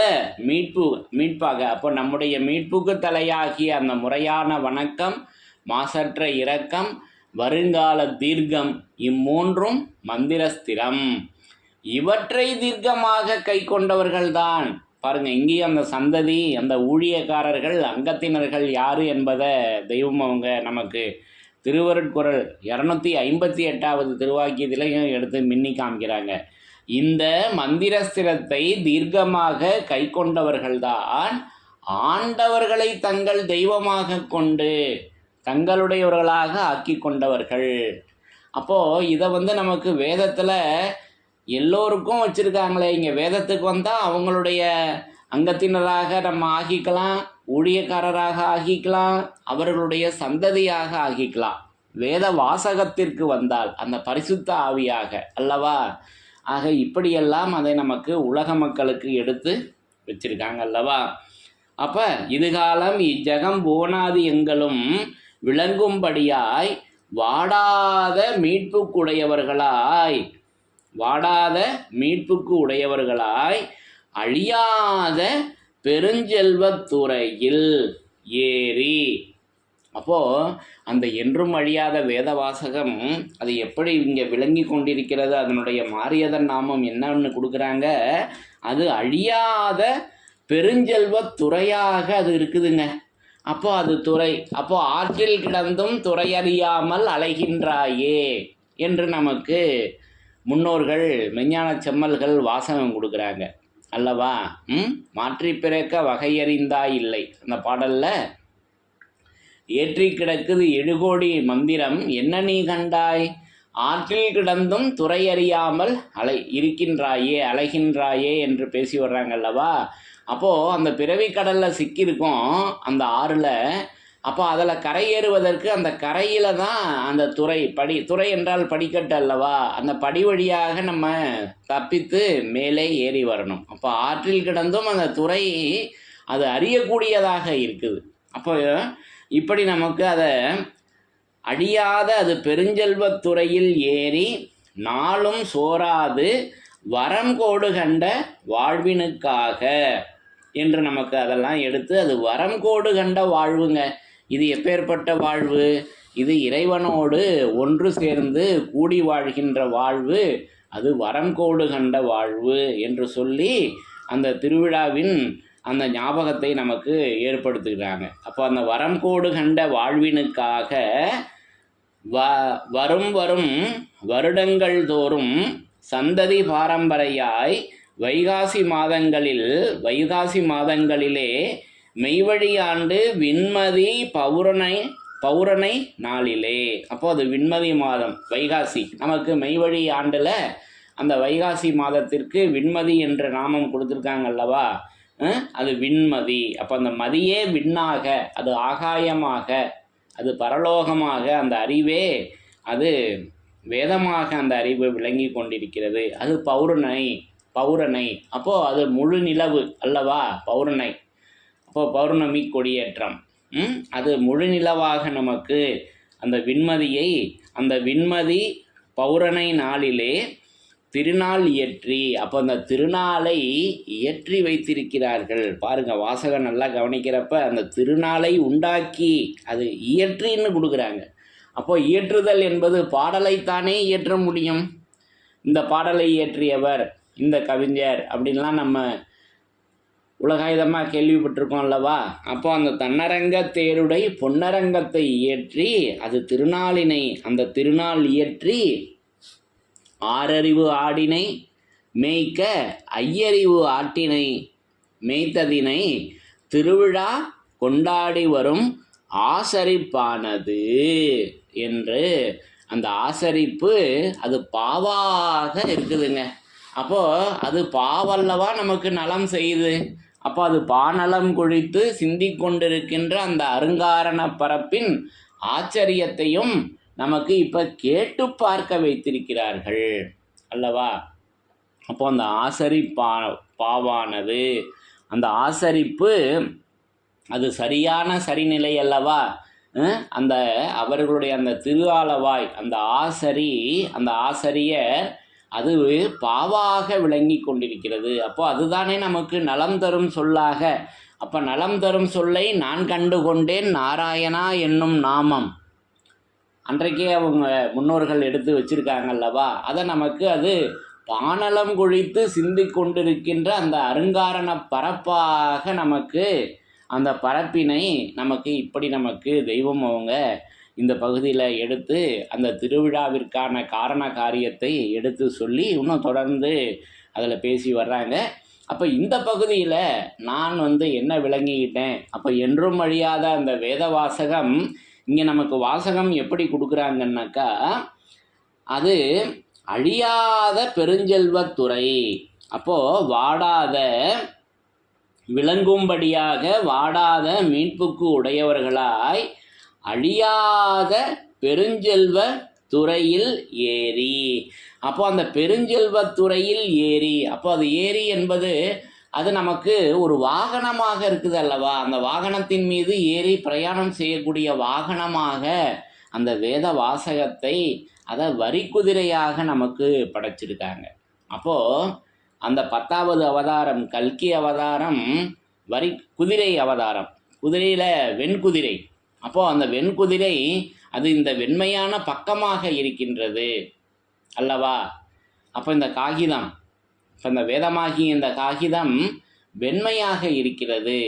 மீட்பாக. அப்போ நம்முடைய மீட்புக்கு தலையாகிய அந்த முறையான வணக்கம், மாசற்ற இரக்கம், வருங்கால தீர்க்கம், இம்மூன்றும் மந்திரஸ்திரம். இவற்றை தீர்க்கமாக கை கொண்டவர்கள்தான். பாருங்க, இங்கேயும் அந்த சந்ததி, அந்த ஊழியக்காரர்கள், அங்கத்தினர்கள் யாரு என்பதை தெய்வம் அவங்க நமக்கு திருவருட்குறள் 258வது திருவாக்கியத்திலையும் எடுத்து மின்னி காமிக்கிறாங்க. இந்த மந்திரஸ்திரத்தை தீர்க்கமாக கை கொண்டவர்கள்தான் ஆண்டவர்களை தங்கள் தெய்வமாக கொண்டு தங்களுடையவர்களாக ஆக்கி கொண்டவர்கள். அப்போது இதை நமக்கு வேதத்தில் எல்லோருக்கும் வச்சுருக்காங்களே, இங்கே வேதத்துக்கு வந்தால் அவங்களுடைய அங்கத்தினராக நம்ம ஆகிக்கலாம், ஊழியக்காரராக ஆகிக்கலாம், அவர்களுடைய சந்ததியாக ஆகிக்கலாம். வேத வாசகத்திற்கு வந்தால் அந்த பரிசுத்த ஆவியாக அல்லவா. ஆக இப்படியெல்லாம் அதை நமக்கு உலக மக்களுக்கு எடுத்து வச்சிருக்காங்க அல்லவா. அப்போ இதுகாலம் இஜகம் புவனாதி எங்களும் விளங்கும்படியாய் வாடாத மீட்புக்கு உடையவர்களாய் அழியாத பெருஞ்செல்வத்துறையில் ஏறி. அப்போது அந்த என்றும் அழியாத வேத வாசகம் அது எப்படி இங்கே விளங்கி கொண்டிருக்கிறது, அதனுடைய மாரியதன் நாமம் என்னன்னு கொடுக்குறாங்க. அது அழியாத பெருஞ்செல்வத்துறையாக அது இருக்குதுங்க. அப்போ அது துறை. அப்போ ஆற்றில் கிடந்தும் துறையறியாமல் அலைகின்றாயே என்று நமக்கு முன்னோர்கள் மெஞ்ஞான செம்மல்கள் வாசகம் கொடுக்குறாங்க அல்லவா. மாற்றி பிறக்க வகையறிந்தாய் இல்லை அந்த பாடலில் ஏற்றி கிடக்குது 7 கோடி மந்திரம் என்ன நீ கண்டாய், ஆற்றில் கிடந்தும் துறையறியாமல் அலைகின்றாயே என்று பேசி வர்றாங்க அல்லவா. அப்போது அந்த பிறவி கடலில் சிக்கியிருக்கோம் அந்த ஆறில். அப்போ அதில் கரையேறுவதற்கு அந்த கரையில் தான் அந்த துறை என்றால் படிக்கட்டு அல்லவா, அந்த படி வழியாக நம்ம தப்பித்து மேலே ஏறி வரணும். அப்போ ஆற்றில் கிடந்தும் அந்த துறை அது அறியக்கூடியதாக இருக்குது. அப்போ இப்படி நமக்கு அதை அழியாத அது பெருஞ்செல்வத்துறையில் ஏறி நாளும் சோராது வரம் கோடு கண்ட வாழ்வினுக்காக என்று நமக்கு அதெல்லாம் எடுத்து அது வரம் கோடு கண்ட வாழ்வுங்க. இது எப்பேற்பட்ட வாழ்வு, இது இறைவனோடு ஒன்று சேர்ந்து கூடி வாழ்கின்ற வாழ்வு, அது வரம் கோடு கண்ட வாழ்வு என்று சொல்லி அந்த திருவிழாவின் அந்த ஞாபகத்தை நமக்கு ஏற்படுத்துகிறாங்க. அப்போ அந்த வரம் கோடு கண்ட வாழ்வினுக்காக வரும் வருடங்கள் தோறும் சந்ததி பாரம்பரையாய் வைகாசி மாதங்களிலே மெய்வழி ஆண்டு விண்மதி பௌரணை நாளிலே. அப்போ அது விண்மதி மாதம் வைகாசி, நமக்கு மெய்வழி ஆண்டில் அந்த வைகாசி மாதத்திற்கு விண்மதி என்ற நாமம் கொடுத்துருக்காங்க அல்லவா. அது விண்மதி. அப்போ அந்த மதியே விண்ணாக, அது ஆகாயமாக, அது பரலோகமாக, அந்த அறிவே அது வேதமாக அந்த அறிவு விளங்கி கொண்டிருக்கிறது. அது பௌரணை. அப்போது அது முழு நிலவு அல்லவா பௌரணை. அப்போது பௌர்ணமி கொடியேற்றம், அது முழு நிலவாக நமக்கு அந்த விண்மதி பௌரணை நாளிலே திருநாள் இயற்றி. அப்போ அந்த திருநாளை இயற்றி வைத்திருக்கிறார்கள். பாருங்கள், வாசகம் நல்லா கவனிக்கிறப்ப அந்த திருநாளை உண்டாக்கி அது இயற்றின்னு கொடுக்குறாங்க. அப்போது இயற்றுதல் என்பது பாடலைத்தானே இயற்ற முடியும். இந்த பாடலை இயற்றியவர் இந்த கவிஞர் அப்படின்லாம் நம்ம உலகாயுதமாக கேள்விப்பட்டிருக்கோம் அல்லவா. அப்போ அந்த தன்னரங்க தேருடை பொன்னரங்கத்தை இயற்றி அது அந்த திருநாள் இயற்றி ஆறறிவு ஆடினை மேய்க்க ஐயறிவு ஆட்டினை மேய்த்ததினை திருவிழா கொண்டாடி வரும் ஆசரிப்பானது என்று. அந்த ஆசரிப்பு அது பாவாக இருக்குதுங்க. அப்போது அது பாவல்லவா நமக்கு நலம் செய்யுது. அப்போ அது பாநலம் குழித்து சிந்திக்கொண்டிருக்கின்ற அந்த அருங்காரண பரப்பின் ஆச்சரியத்தையும் நமக்கு இப்போ கேட்டு பார்க்க வைத்திருக்கிறார்கள் அல்லவா. அப்போ அந்த பாவானது, அந்த ஆசரிப்பு அது சரிநிலை அல்லவா. அவர்களுடைய அந்த திருஆலவாய் அந்த ஆசரியர் அது பாவாக விளங்கி கொண்டிருக்கிறது. அப்போ அதுதானே நமக்கு நலம் தரும் சொல்லாக. அப்போ நலம் தரும் சொல்லை நான் கண்டு கொண்டேன் நாராயணா என்னும் நாமம் அன்றைக்கே அவங்க முன்னோர்கள் எடுத்து வச்சிருக்காங்கல்லவா, அதை நமக்கு அது பானலம் குழித்து சிந்தி கொண்டிருக்கின்ற அந்த அருங்காரண பரப்பாக நமக்கு அந்த பரப்பினை நமக்கு இப்படி நமக்கு தெய்வம் அவங்க இந்த பகுதியில் எடுத்து அந்த திருவிழாவிற்கான காரண காரியத்தை எடுத்து சொல்லி இன்னும் தொடர்ந்து அதில் பேசி வர்றாங்க. அப்போ இந்த பகுதியில் நான் என்ன விளங்கிக்கிட்டேன், அப்போ என்றும் அழியாத அந்த வேத வாசகம் இங்கே நமக்கு வாசகம் எப்படி கொடுக்குறாங்கன்னாக்கா, அது அழியாத பெருஞ்செல்வத்துறை. அப்போது வாடாத விளங்கும்படியாக வாடாத மீட்புக்கு உடையவர்களாய் அழியாத பெருஞ்செல்வ துறையில் ஏறி. அப்போ அந்த பெருஞ்செல்வத்துறையில் ஏறி, அப்போ அது ஏறி என்பது அது நமக்கு ஒரு வாகனமாக இருக்குது அல்லவா, அந்த வாகனத்தின் மீது ஏறி பிரயாணம் செய்யக்கூடிய வாகனமாக அந்த வேத வாசகத்தை அதை வரிக்குதிரையாக நமக்கு படைச்சிருக்காங்க. அப்போது அந்த 10வது அவதாரம் கல்கி அவதாரம் குதிரை அவதாரம், குதிரையில் வெண்குதிரை. அப்போது அந்த வெண்குதிரை அது இந்த வெண்மையான பக்கமாக இருக்கின்றது அல்லவா. அப்போ இந்த காகிதம், இப்போ இந்த வேதமாகிய இந்த காகிதம் வெண்மையாக இருக்கிறது,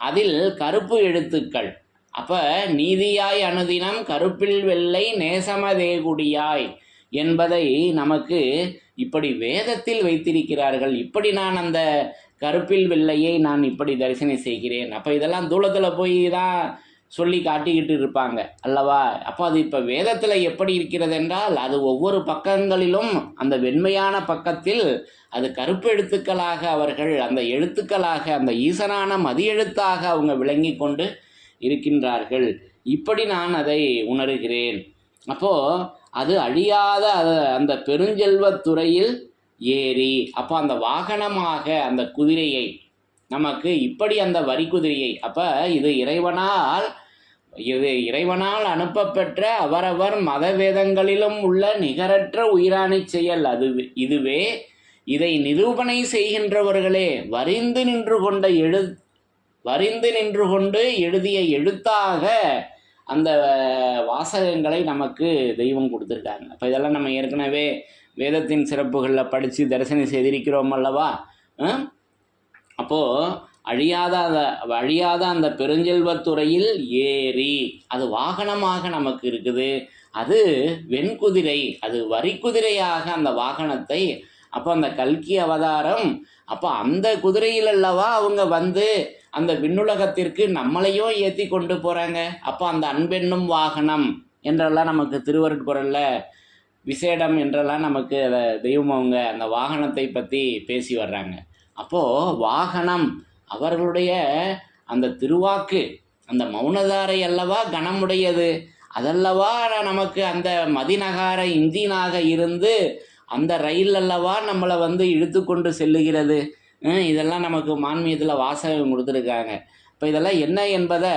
அதில் கருப்பு எழுத்துக்கள். அப்போ நீதியாய் அனுதினம் கருப்பில் வெள்ளை நேசமதேகுடியாய் என்பதை நமக்கு இப்படி வேதத்தில் வைத்திருக்கிறார்கள். இப்படி நான் அந்த கருப்பில் வெள்ளையை நான் இப்படி தரிசனம் செய்கிறேன். அப்போ இதெல்லாம் தூளத்தில் போய் தான் சொல்லி காட்டிக்கிட்டு இருப்பாங்க அல்லவா. அப்போ அது இப்போ வேதத்தில் எப்படி இருக்கிறது என்றால், அது ஒவ்வொரு பக்கங்களிலும் அந்த வெண்மையான பக்கத்தில் அது கருப்பு எழுத்துக்களாக அவர்கள் அந்த எழுத்துக்களாக அந்த ஈசனான மதி எழுத்தாக அவங்க விளங்கி கொண்டு இருக்கின்றார்கள். இப்படி நான் அதை உணர்கிறேன். அப்போது அது அழியாத அந்த பெருஞ்செல்வத்துறையில் ஏறி, அப்போ அந்த வாகனமாக அந்த குதிரையை நமக்கு இப்படி அந்த வரி குதிரையை, அப்போ இது இறைவனால் அனுப்பப்பெற்ற அவரவர் மத வேதங்களிலும் உள்ள நிகரற்ற உயிராணி செயல் இதுவே. இதை நிரூபணை செய்கின்றவர்களே வரிந்து நின்று கொண்டு எழுதிய எழுத்தாக அந்த வாசகங்களை நமக்கு தெய்வம் கொடுத்துருக்காங்க. அப்போ இதெல்லாம் நம்ம ஏற்கனவே வேதத்தின் சிறப்புகளில் படித்து தரிசனம் செய்திருக்கிறோம் அல்லவா. அப்போது அழியாத அந்த பெருஞ்செல்வத்துறையில் ஏறி அது வாகனமாக நமக்கு இருக்குது. அது வெண்குதிரை, அது வரிக்குதிரையாக அந்த வாகனத்தை. அப்போ அந்த கல்கி அவதாரம், அப்போ அந்த குதிரையில் அல்லவா அவங்க அந்த விண்ணுலகத்திற்கு நம்மளையும் ஏற்றி கொண்டு போகிறாங்க. அப்போ அந்த அன்பென்னும் வாகனம் என்றெல்லாம் நமக்கு திருவருட்குறளில் விசேடம் என்றெல்லாம் நமக்கு அதை தெய்வம் அவங்க அந்த வாகனத்தை பற்றி பேசி வர்றாங்க. அப்போது வாகனம் அவர்களுடைய அந்த திருவாக்கு, அந்த மௌனதாரை அல்லவா கனமுடையது. அதல்லவா நமக்கு அந்த மதிநகார இன்ஜினாக இருந்து அந்த ரயில் அல்லவா நம்மளை இழுத்து கொண்டு செல்லுகிறது. இதெல்லாம் நமக்கு மான்மியத்தில் வாசகம் கொடுத்துருக்காங்க. இப்போ இதெல்லாம் என்ன என்பதை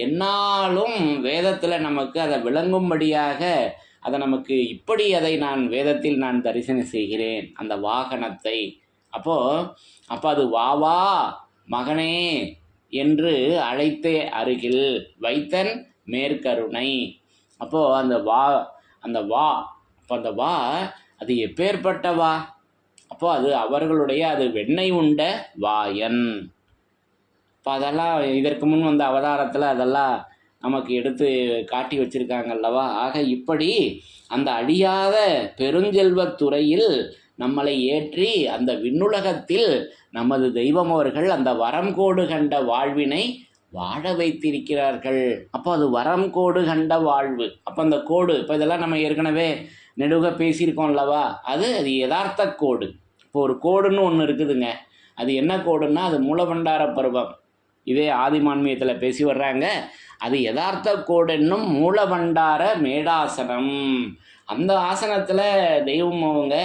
என்னாலும் வேதத்தில் நமக்கு அதை விளங்கும்படியாக அதை நமக்கு இப்படி அதை நான் வேதத்தில் நான் தரிசனம் செய்கிறேன் அந்த வாகனத்தை. அப்போ அது வாவா மகனே என்று அழைத்தே அருகில் வைத்தன் மேற்கருணை. அப்போது அந்த வா அது எப்பேற்பட்ட வா. அப்போ அது அவர்களுடைய அது வெண்ணெய் உண்ட வாயன். இப்போ அதெல்லாம் இதற்கு முன் வந்த அவதாரத்தில் அதெல்லாம் நமக்கு எடுத்து காட்டி வச்சிருக்காங்க அல்லவா. ஆக இப்படி அந்த அழியாத பெருஞ்செல்வத்துறையில் நம்மளை ஏற்றி அந்த விண்ணுலகத்தில் நமது தெய்வம் அவர்கள் அந்த வரம் கோடு கண்ட வாழ்வினை வாழ வைத்திருக்கிறார்கள். அப்போ அது வரம் கோடு கண்ட வாழ்வு. அப்போ அந்த கோடு, இப்போ இதெல்லாம் நம்ம ஏற்கனவே நெடுக பேசியிருக்கோம் அல்லவா. அது யதார்த்த கோடு. இப்போ ஒரு கோடுன்னு ஒன்று இருக்குதுங்க. அது என்ன கோடுன்னா அது மூலபண்டார பருவம். இதே ஆதிமான்மியத்தில் பேசி வர்றாங்க. அது யதார்த்த கோடென்னும் மூலபண்டார மேடாசனம். அந்த ஆசனத்தில் தெய்வம் அவங்க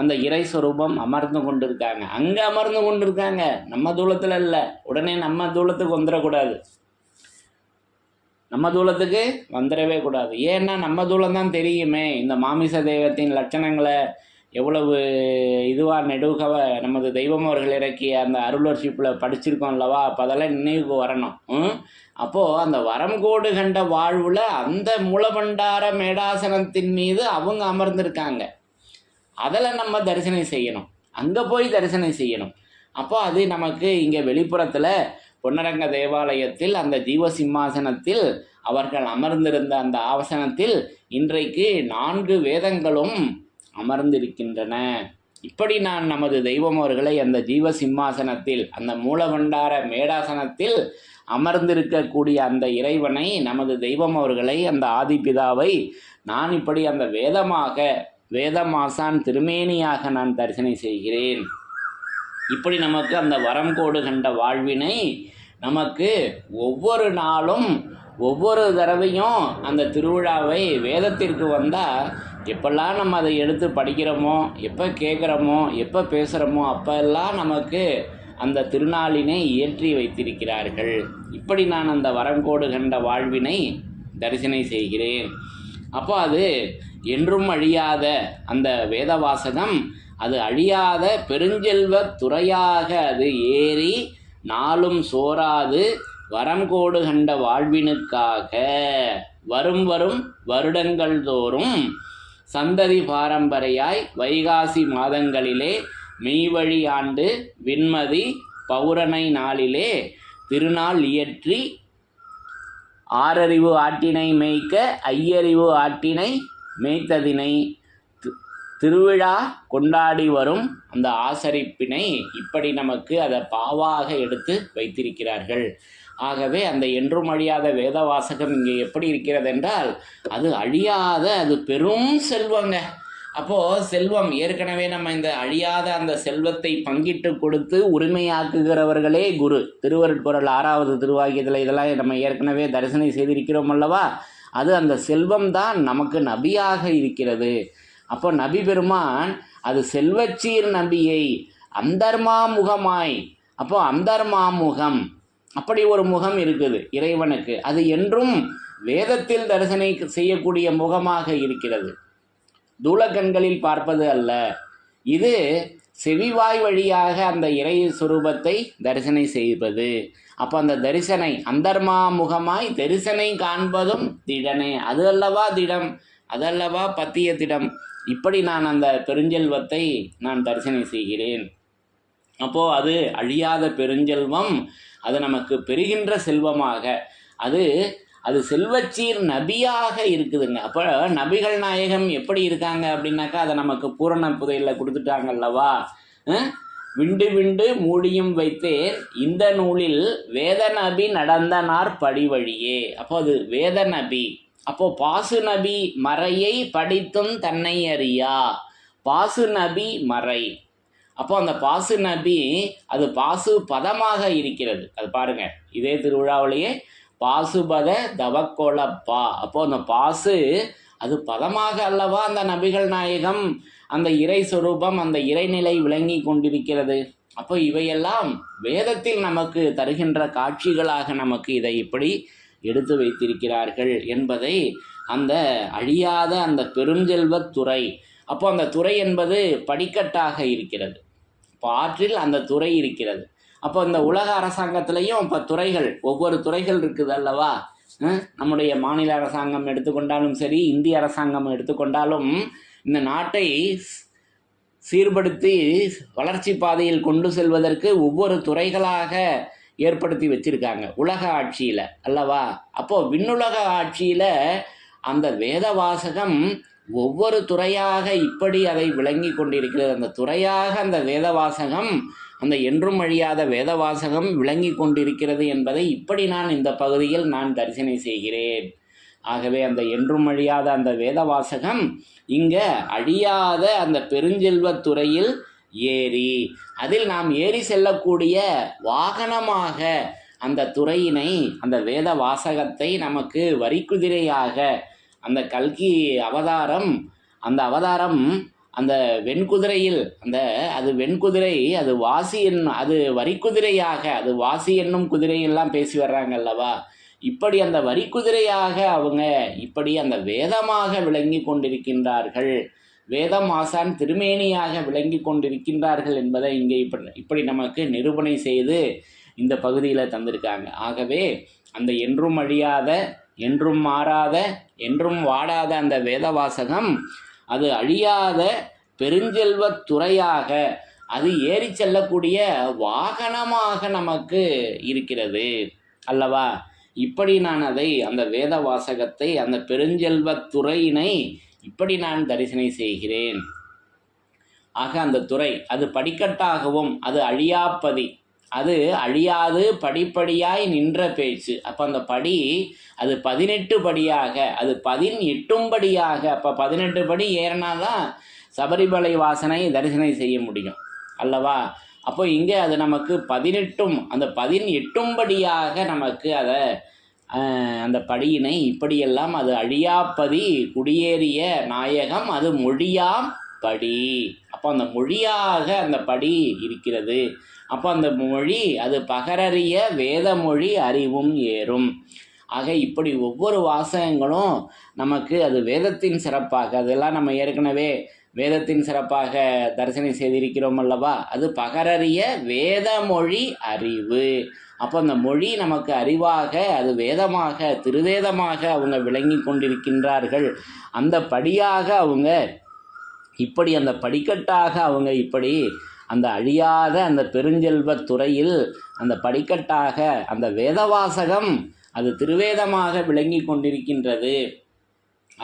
அந்த இறை சொரூபம் அமர்ந்து கொண்டு இருக்காங்க. அங்கே அமர்ந்து கொண்டு இருக்காங்க, நம்ம தூளத்தில் இல்லை. உடனே நம்ம தூளத்துக்கு வந்துடக்கூடாது, நம்ம தூளத்துக்கு வந்துடவே கூடாது. ஏன்னா நம்ம தூளம் தான் தெரியுமே இந்த மாமிச தெய்வத்தின் லட்சணங்களை எவ்வளவு இதுவாக நெடுகவ நமது தெய்வம் அவர்கள் இறக்கிய அந்த அருளர்ஷிப்பில் படிச்சிருக்கோம் அல்லவா? அப்போ அதெல்லாம் நினைவுக்கு வரணும். அப்போது அந்த வரம்கோடு கண்ட வாழ்வில் அந்த மூலபண்டார மேடாசனத்தின் மீது அவங்க அமர்ந்திருக்காங்க. அதில் நம்ம தரிசனம் செய்யணும், அங்கே போய் தரிசனம் செய்யணும். அப்போ அது நமக்கு இங்கே வெளிப்புறத்தில் பொன்னரங்க தேவாலயத்தில் அந்த ஜீவசிம்மாசனத்தில் அவர்கள் அமர்ந்திருந்த அந்த ஆசனத்தில் இன்றைக்கு 4 வேதங்களும் அமர்ந்திருக்கின்றன. இப்படி நான் நமது தெய்வம் அவர்களை அந்த ஜீவசிம்மாசனத்தில் அந்த மூலபண்டார மேடாசனத்தில் அமர்ந்திருக்கக்கூடிய அந்த இறைவனை, நமது தெய்வம் அவர்களை, அந்த ஆதிபிதாவை நான் இப்படி அந்த வேதமாசான் திருமேனியாக நான் தரிசனம் செய்கிறேன். இப்படி நமக்கு அந்த வரம்கோடு கண்ட வாழ்வினை நமக்கு ஒவ்வொரு நாளும் ஒவ்வொரு தடவையும் அந்த திருவிழாவை வேதத்திற்கு வந்தால் எப்பெல்லாம் நம்ம அதை எடுத்து படிக்கிறோமோ, எப்போ கேட்குறோமோ, எப்போ பேசுகிறோமோ அப்போல்லாம் நமக்கு அந்த திருநாளினை ஏற்றி வைத்திருக்கிறார்கள். இப்படி நான் அந்த வரம்கோடு கண்ட வாழ்வினை தரிசனம் செய்கிறேன். அப்போ அது என்றும் அழியாத அந்த வேதவாசகம், அது அழியாத பெருஞ்செல்வ துறையாக அது ஏறி நாளும் சோராது வரம்கோடு கண்ட வாழ்வினுக்காக வரும் வருடங்கள் தோறும் சந்ததி பாரம்பரையாய் வைகாசி மாதங்களிலே மெய்வழி ஆண்டு விண்மதி பௌரணை நாளிலே திருநாள் இயற்றி ஆறறிவு ஆட்டினை மேய்க்க ஐயறிவு ஆட்டினை மேய்த்ததினை திருவிழா கொண்டாடி வரும் அந்த ஆசரிப்பினை இப்படி நமக்கு அதை பாவாக எடுத்து வைத்திருக்கிறார்கள். ஆகவே அந்த என்றும் அழியாத வேதவாசகம் இங்கே எப்படி இருக்கிறது என்றால் அது அழியாத, அது பெரும் செல்வங்க. அப்போது செல்வம் ஏற்கனவே நம்ம இந்த அழியாத அந்த செல்வத்தை பங்கிட்டு கொடுத்து உரிமையாக்குகிறவர்களே குரு. திருவருட்குறள் 6வது திருவாக்கியத்தில் இதெல்லாம் நம்ம ஏற்கனவே தரிசனம் செய்திருக்கிறோம் அல்லவா? அது அந்த செல்வம் தான் நமக்கு நபியாக இருக்கிறது. அப்போ நபி பெருமான் அது செல்வச்சீர் நபியை அந்தர்மாமுகமாய், அப்போ அந்தர்மாமுகம் அப்படி ஒரு முகம் இருக்குது இறைவனுக்கு. அது என்றும் வேதத்தில் தரிசனை செய்யக்கூடிய முகமாக இருக்கிறது. தூளக்கண்களில் பார்ப்பது அல்ல, இது செவிவாய் வழியாக அந்த இறை சுரூபத்தை தரிசனை செய்வது. அப்போ அந்த தரிசனை அந்தர்மாமுகமாய் தரிசனை காண்பதும் திடனே, அது அல்லவா திடம், அதல்லவா பத்திய திடம். இப்படி நான் அந்த பெருஞ்செல்வத்தை நான் தரிசனை செய்கிறேன். அப்போது அது அழியாத பெருஞ்செல்வம், அது நமக்கு பெறுகின்ற செல்வமாக அது செல்வச்சீர் நபியாக இருக்குதுங்க. அப்போ நபிகள் நாயகம் எப்படி இருக்காங்க அப்படின்னாக்கா அதை நமக்கு பூரண புதையில் கொடுத்துட்டாங்கல்லவா? விண்டு விண்டு மூடியும் வைத்தேன் இந்த நூலில் வேத நபி நடந்தனார் படிவழியே. அப்போ அது வேத நபி. அப்போது பாசு நபி மறையை படித்தும் தன்னை அறியா, பாசு நபி மறை. அப்போ அந்த பாசு நபி அது பாசு பதமாக இருக்கிறது. அது பாருங்க, இதே திருவிழாவிலேயே பாசுபத தவக்கோலப்பா. அப்போ அந்த பாசு அது பதமாக அல்லவா அந்த நபிகள் நாயகம், அந்த இறை சொரூபம், அந்த இறைநிலை விளங்கி கொண்டிருக்கிறது. அப்போ இவையெல்லாம் வேதத்தில் நமக்கு தருகின்ற காட்சிகளாக நமக்கு இதை இப்படி எடுத்து வைத்திருக்கிறார்கள் என்பதை அந்த அழியாத அந்த பெருஞ்செல்வத் துறை. அப்போ அந்த துறை என்பது படிக்கட்டாக இருக்கிறது. இப்போ ஆற்றில் அந்த துறை இருக்கிறது. அப்போ இந்த உலக அரசாங்கத்திலையும் இப்போ துறைகள், ஒவ்வொரு துறைகள் இருக்குது அல்லவா? நம்முடைய மாநில அரசாங்கம் எடுத்துக்கொண்டாலும் சரி, இந்திய அரசாங்கம் எடுத்துக்கொண்டாலும் இந்த நாட்டை சீர்படுத்தி வளர்ச்சி பாதையில் கொண்டு செல்வதற்கு ஒவ்வொரு துறைகளாக ஏற்படுத்தி வச்சிருக்காங்க உலக ஆட்சியில் அல்லவா? அப்போது விண்ணுலக ஆட்சியில் அந்த வேத வாசகம் ஒவ்வொரு துறையாக இப்படி அதை விளங்கி கொண்டிருக்கிறது. அந்த துறையாக அந்த வேதவாசகம், அந்த என்றும் அழியாத வேதவாசகம் விளங்கி கொண்டிருக்கிறது என்பதை இப்படி நான் இந்த பகுதியில் நான் தரிசனை செய்கிறேன். ஆகவே அந்த என்றும் அழியாத அந்த வேதவாசகம் இங்கே அழியாத அந்த பெருஞ்செல்வத் துறையில் ஏறி, அதில் நாம் ஏறி செல்லக்கூடிய வாகனமாக அந்த துறையினை, அந்த வேத வாசகத்தை நமக்கு வரிக்குதிரையாக அந்த கல்கி அவதாரம், அந்த அவதாரம் அந்த வெண்குதிரையில் அது வெண்குதிரை, அது வாசி அது வரிக்குதிரையாக, அது வாசி என்னும் குதிரையெல்லாம் பேசி வர்றாங்க அல்லவா? இப்படி அந்த வரிக்குதிரையாக அவங்க இப்படி அந்த வேதமாக விளங்கி கொண்டிருக்கின்றார்கள். வேதம் ஆசான் திருமேனியாக விளங்கி கொண்டிருக்கின்றார்கள் என்பதை இங்கே இப்படி நமக்கு நிரூபணை செய்து இந்த பகுதியில் தந்திருக்காங்க. ஆகவே அந்த என்றும் அழியாத, என்றும் மாறாத, என்றும் வாடாத அந்த வேத வாசகம் அது அழியாத பெருஞ்செல்வத் துறையாக, அது ஏறி செல்லக்கூடிய வாகனமாக நமக்கு இருக்கிறது அல்லவா? இப்படி நான் அதை அந்த வேத வாசகத்தை, அந்த பெருஞ்செல்வத் துறையினை இப்படி நான் தரிசனை செய்கிறேன். ஆக அந்த துறை அது படிக்கட்டாகவும், அது அழியாப்பதி, அது அழியாது படிப்படியாய் நின்ற பேச்சு. அப்போ அந்த படி அது 18 படியாக, அது 18 படியாக. அப்போ 18 படி ஏறினாதான் சபரிமலை வாசனை தரிசனை செய்ய முடியும் அல்லவா? அப்போ இங்கே அது நமக்கு 18 அந்த 18 படியாக நமக்கு அதை அந்த படியினை இப்படியெல்லாம் அது அழியாப்பதி குடியேறிய நாயகம், அது மொழியாம் படி. அப்போ அந்த மொழியாக அந்த படி இருக்கிறது. அப்போ அந்த மொழி அது பகரறிய வேத மொழி அறிவும் ஏறும். ஆக இப்படி ஒவ்வொரு வாசகங்களும் நமக்கு அது வேதத்தின் சிறப்பாக, அதெல்லாம் நம்ம ஏற்கனவே வேதத்தின் சிறப்பாக தரிசனை செய்திருக்கிறோம் அல்லவா? அது பகரறிய வேத மொழி அறிவு. அப்போ அந்த மொழி நமக்கு அறிவாக, அது வேதமாக, திருவேதமாக அவங்க விளங்கி கொண்டிருக்கின்றார்கள். அந்த படியாக அவங்க இப்படி, அந்த படிக்கட்டாக அவங்க இப்படி அந்த அழியாத அந்த பெருஞ்செல்வத் துறையில் அந்த படிக்கட்டாக அந்த வேதவாசகம் அது திருவேதமாக விளங்கி கொண்டிருக்கின்றது.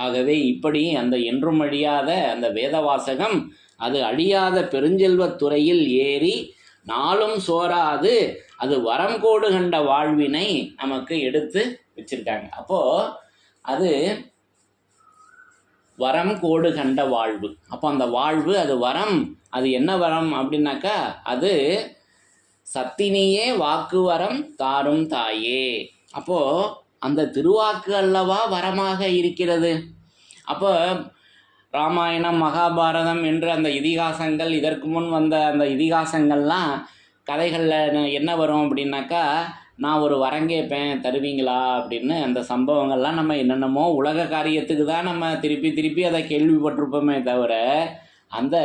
ஆகவே இப்படி அந்த என்றும் அழியாத அந்த வேதவாசகம் அது அழியாத பெருஞ்செல்வத் துறையில் ஏறி நாளும் சோராது அது வரம் கோடு கண்ட வாழ்வினை நமக்கு எடுத்து வச்சிருக்காங்க. அப்போது அது வரம் கோடு கண்ட வாழ்வு. அப்போ அந்த வாழ்வு அது வரம், அது என்ன வரம் அப்படின்னாக்கா, அது சத்தினியே வாக்கு வரம் தாரும் தாயே. அப்போது அந்த திருவாக்கு அல்லவா வரமாக இருக்கிறது. அப்போ ராமாயணம், மகாபாரதம் என்று அந்த இதிகாசங்கள், இதற்கு முன் வந்த அந்த இதிகாசங்கள்லாம் கதைகளில் என்ன வரும் அப்படின்னாக்கா, நான் ஒரு வரம் கேட்பேன் தருவீங்களா அப்படின்னு அந்த சம்பவங்கள்லாம் நம்ம என்னென்னமோ உலக காரியத்துக்கு தான் நம்ம திருப்பி திருப்பி அதை கேள்விப்பட்டிருப்போமே தவிர, அந்த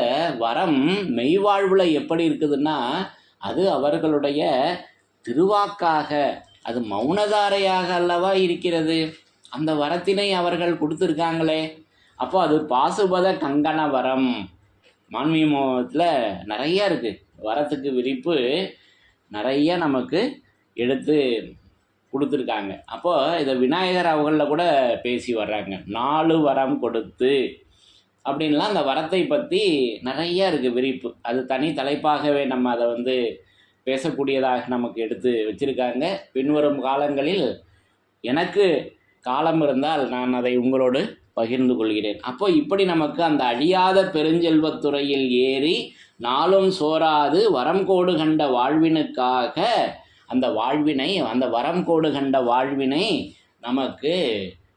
வரம் மெய்வாழ்வில் எப்படி இருக்குதுன்னா, அது அவர்களுடைய திருவாக்காக, அது மௌனதாரையாக அல்லவா இருக்கிறது. அந்த வரத்தினை அவர்கள் கொடுத்துருக்காங்களே. அப்போ அது பாசுபத கங்கண வரம். மான்மீகத்தில் நிறையா இருக்குது, வரத்துக்கு விரிப்பு நிறைய நமக்கு எடுத்து கொடுத்துருக்காங்க. அப்போது இதை விநாயகர் அவங்களில் கூட பேசி வர்றாங்க, 4 வரம் கொடுத்து அப்படின்லாம். அந்த வரத்தை பற்றி நிறையா இருக்குது விரிப்பு. அது தனி தலைப்பாகவே நம்ம அதை பேசக்கூடியதாக நமக்கு எடுத்து வச்சுருக்காங்க. பின்வரும் காலங்களில் எனக்கு காலம் இருந்தால் நான் அதை உங்களோடு பகிர்ந்து கொள்கிறேன். அப்போ இப்படி நமக்கு அந்த அழியாத பெருஞ்செல்வத்துறையில் ஏறி நாளும் சோராது வரம் கோடு கண்ட வாழ்வினுக்காக அந்த வாழ்வினை, அந்த வரம் கோடு கண்ட வாழ்வினை நமக்கு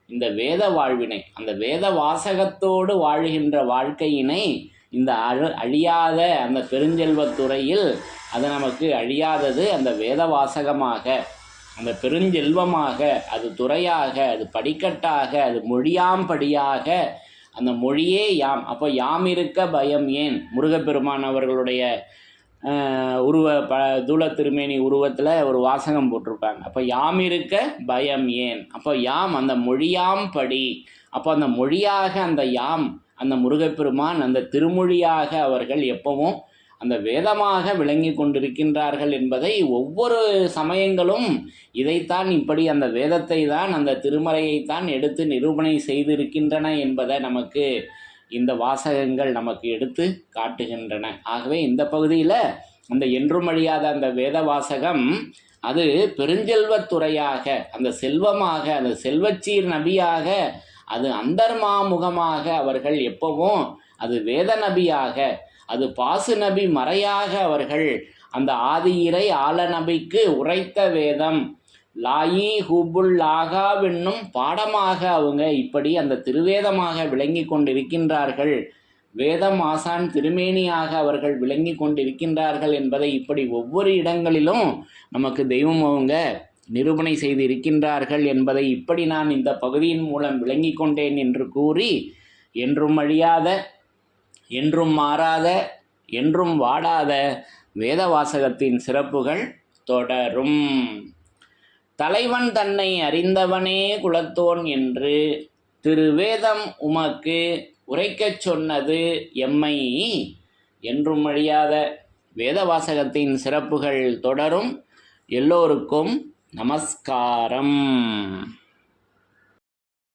இந்த வேத வாழ்வினை, அந்த வேத வாசகத்தோடு வாழ்கின்ற வாழ்க்கையினை இந்த அழியாத அந்த பெருஞ்செல்வத்துறையில் அது நமக்கு அழியாதது அந்த வேத வாசகமாக, அந்த பெருஞ்செல்வமாக, அது துறையாக, அது படிக்கட்டாக, அது மொழியாம்படியாக, அந்த மொழியே யாம். அப்போ யாம் இருக்க பயம் ஏன், முருகப்பெருமான் அவர்களுடைய தூள திருமேனி உருவத்தில் ஒரு வாசகம் போட்டிருப்பாங்க. அப்போ யாம் இருக்க பயம் ஏன், அப்போ யாம் அந்த மொழியாம் படி. அப்போ அந்த மொழியாக அந்த யாம், அந்த முருகப்பெருமான் அந்த திருமொழியாக அவர்கள் எப்பவும் அந்த வேதமாக விளங்கி கொண்டிருக்கின்றார்கள் என்பதை ஒவ்வொரு சமயங்களும் இதைத்தான், இப்படி அந்த வேதத்தை தான், அந்த திருமறையைத்தான் எடுத்து நிரூபணை செய்திருக்கின்றன என்பதை நமக்கு இந்த வாசகங்கள் நமக்கு எடுத்து காட்டுகின்றன. ஆகவே இந்த பகுதியில் அந்த என்றும் அழியாத அந்த வேத வாசகம் அது பெருஞ்செல்வத்துறையாக, அந்த செல்வமாக, அந்த செல்வச்சீர் நபியாக, அது அந்தர்மாமுகமாக அவர்கள் எப்பவும் அது வேத நபியாக, அது பாசு நபி மறையாக அவர்கள் அந்த ஆதி இறை ஆல நபிக்கு உரைத்த வேதம் லாயி ஹூபுல் லாகாவென்னும் பாடமாக அவங்க இப்படி அந்த திருவேதமாக விளங்கி கொண்டிருக்கின்றார்கள். வேதம் ஆசான் திருமேனியாக அவர்கள் விளங்கி கொண்டிருக்கின்றார்கள் என்பதை இப்படி ஒவ்வொரு இடங்களிலும் நமக்கு தெய்வம் அவங்க நிரூபணை செய்து இருக்கின்றார்கள் என்பதை இப்படி நான் இந்த பகுதியின் மூலம் விளங்கி கொண்டேன் என்று கூறி, என்றும் அழியாத என்றும் மாறாத என்றும் வாடாத வேதவாசகத்தின் சிறப்புகள் தொடரும். தலைவன் தன்னை அறிந்தவனே குலத்தோன் என்று திருவேதம் உமக்கு உரைக்கச் சொன்னது எம்மை என்றும் அழியாத வேதவாசகத்தின் சிறப்புகள் தொடரும். எல்லோருக்கும் நமஸ்காரம்.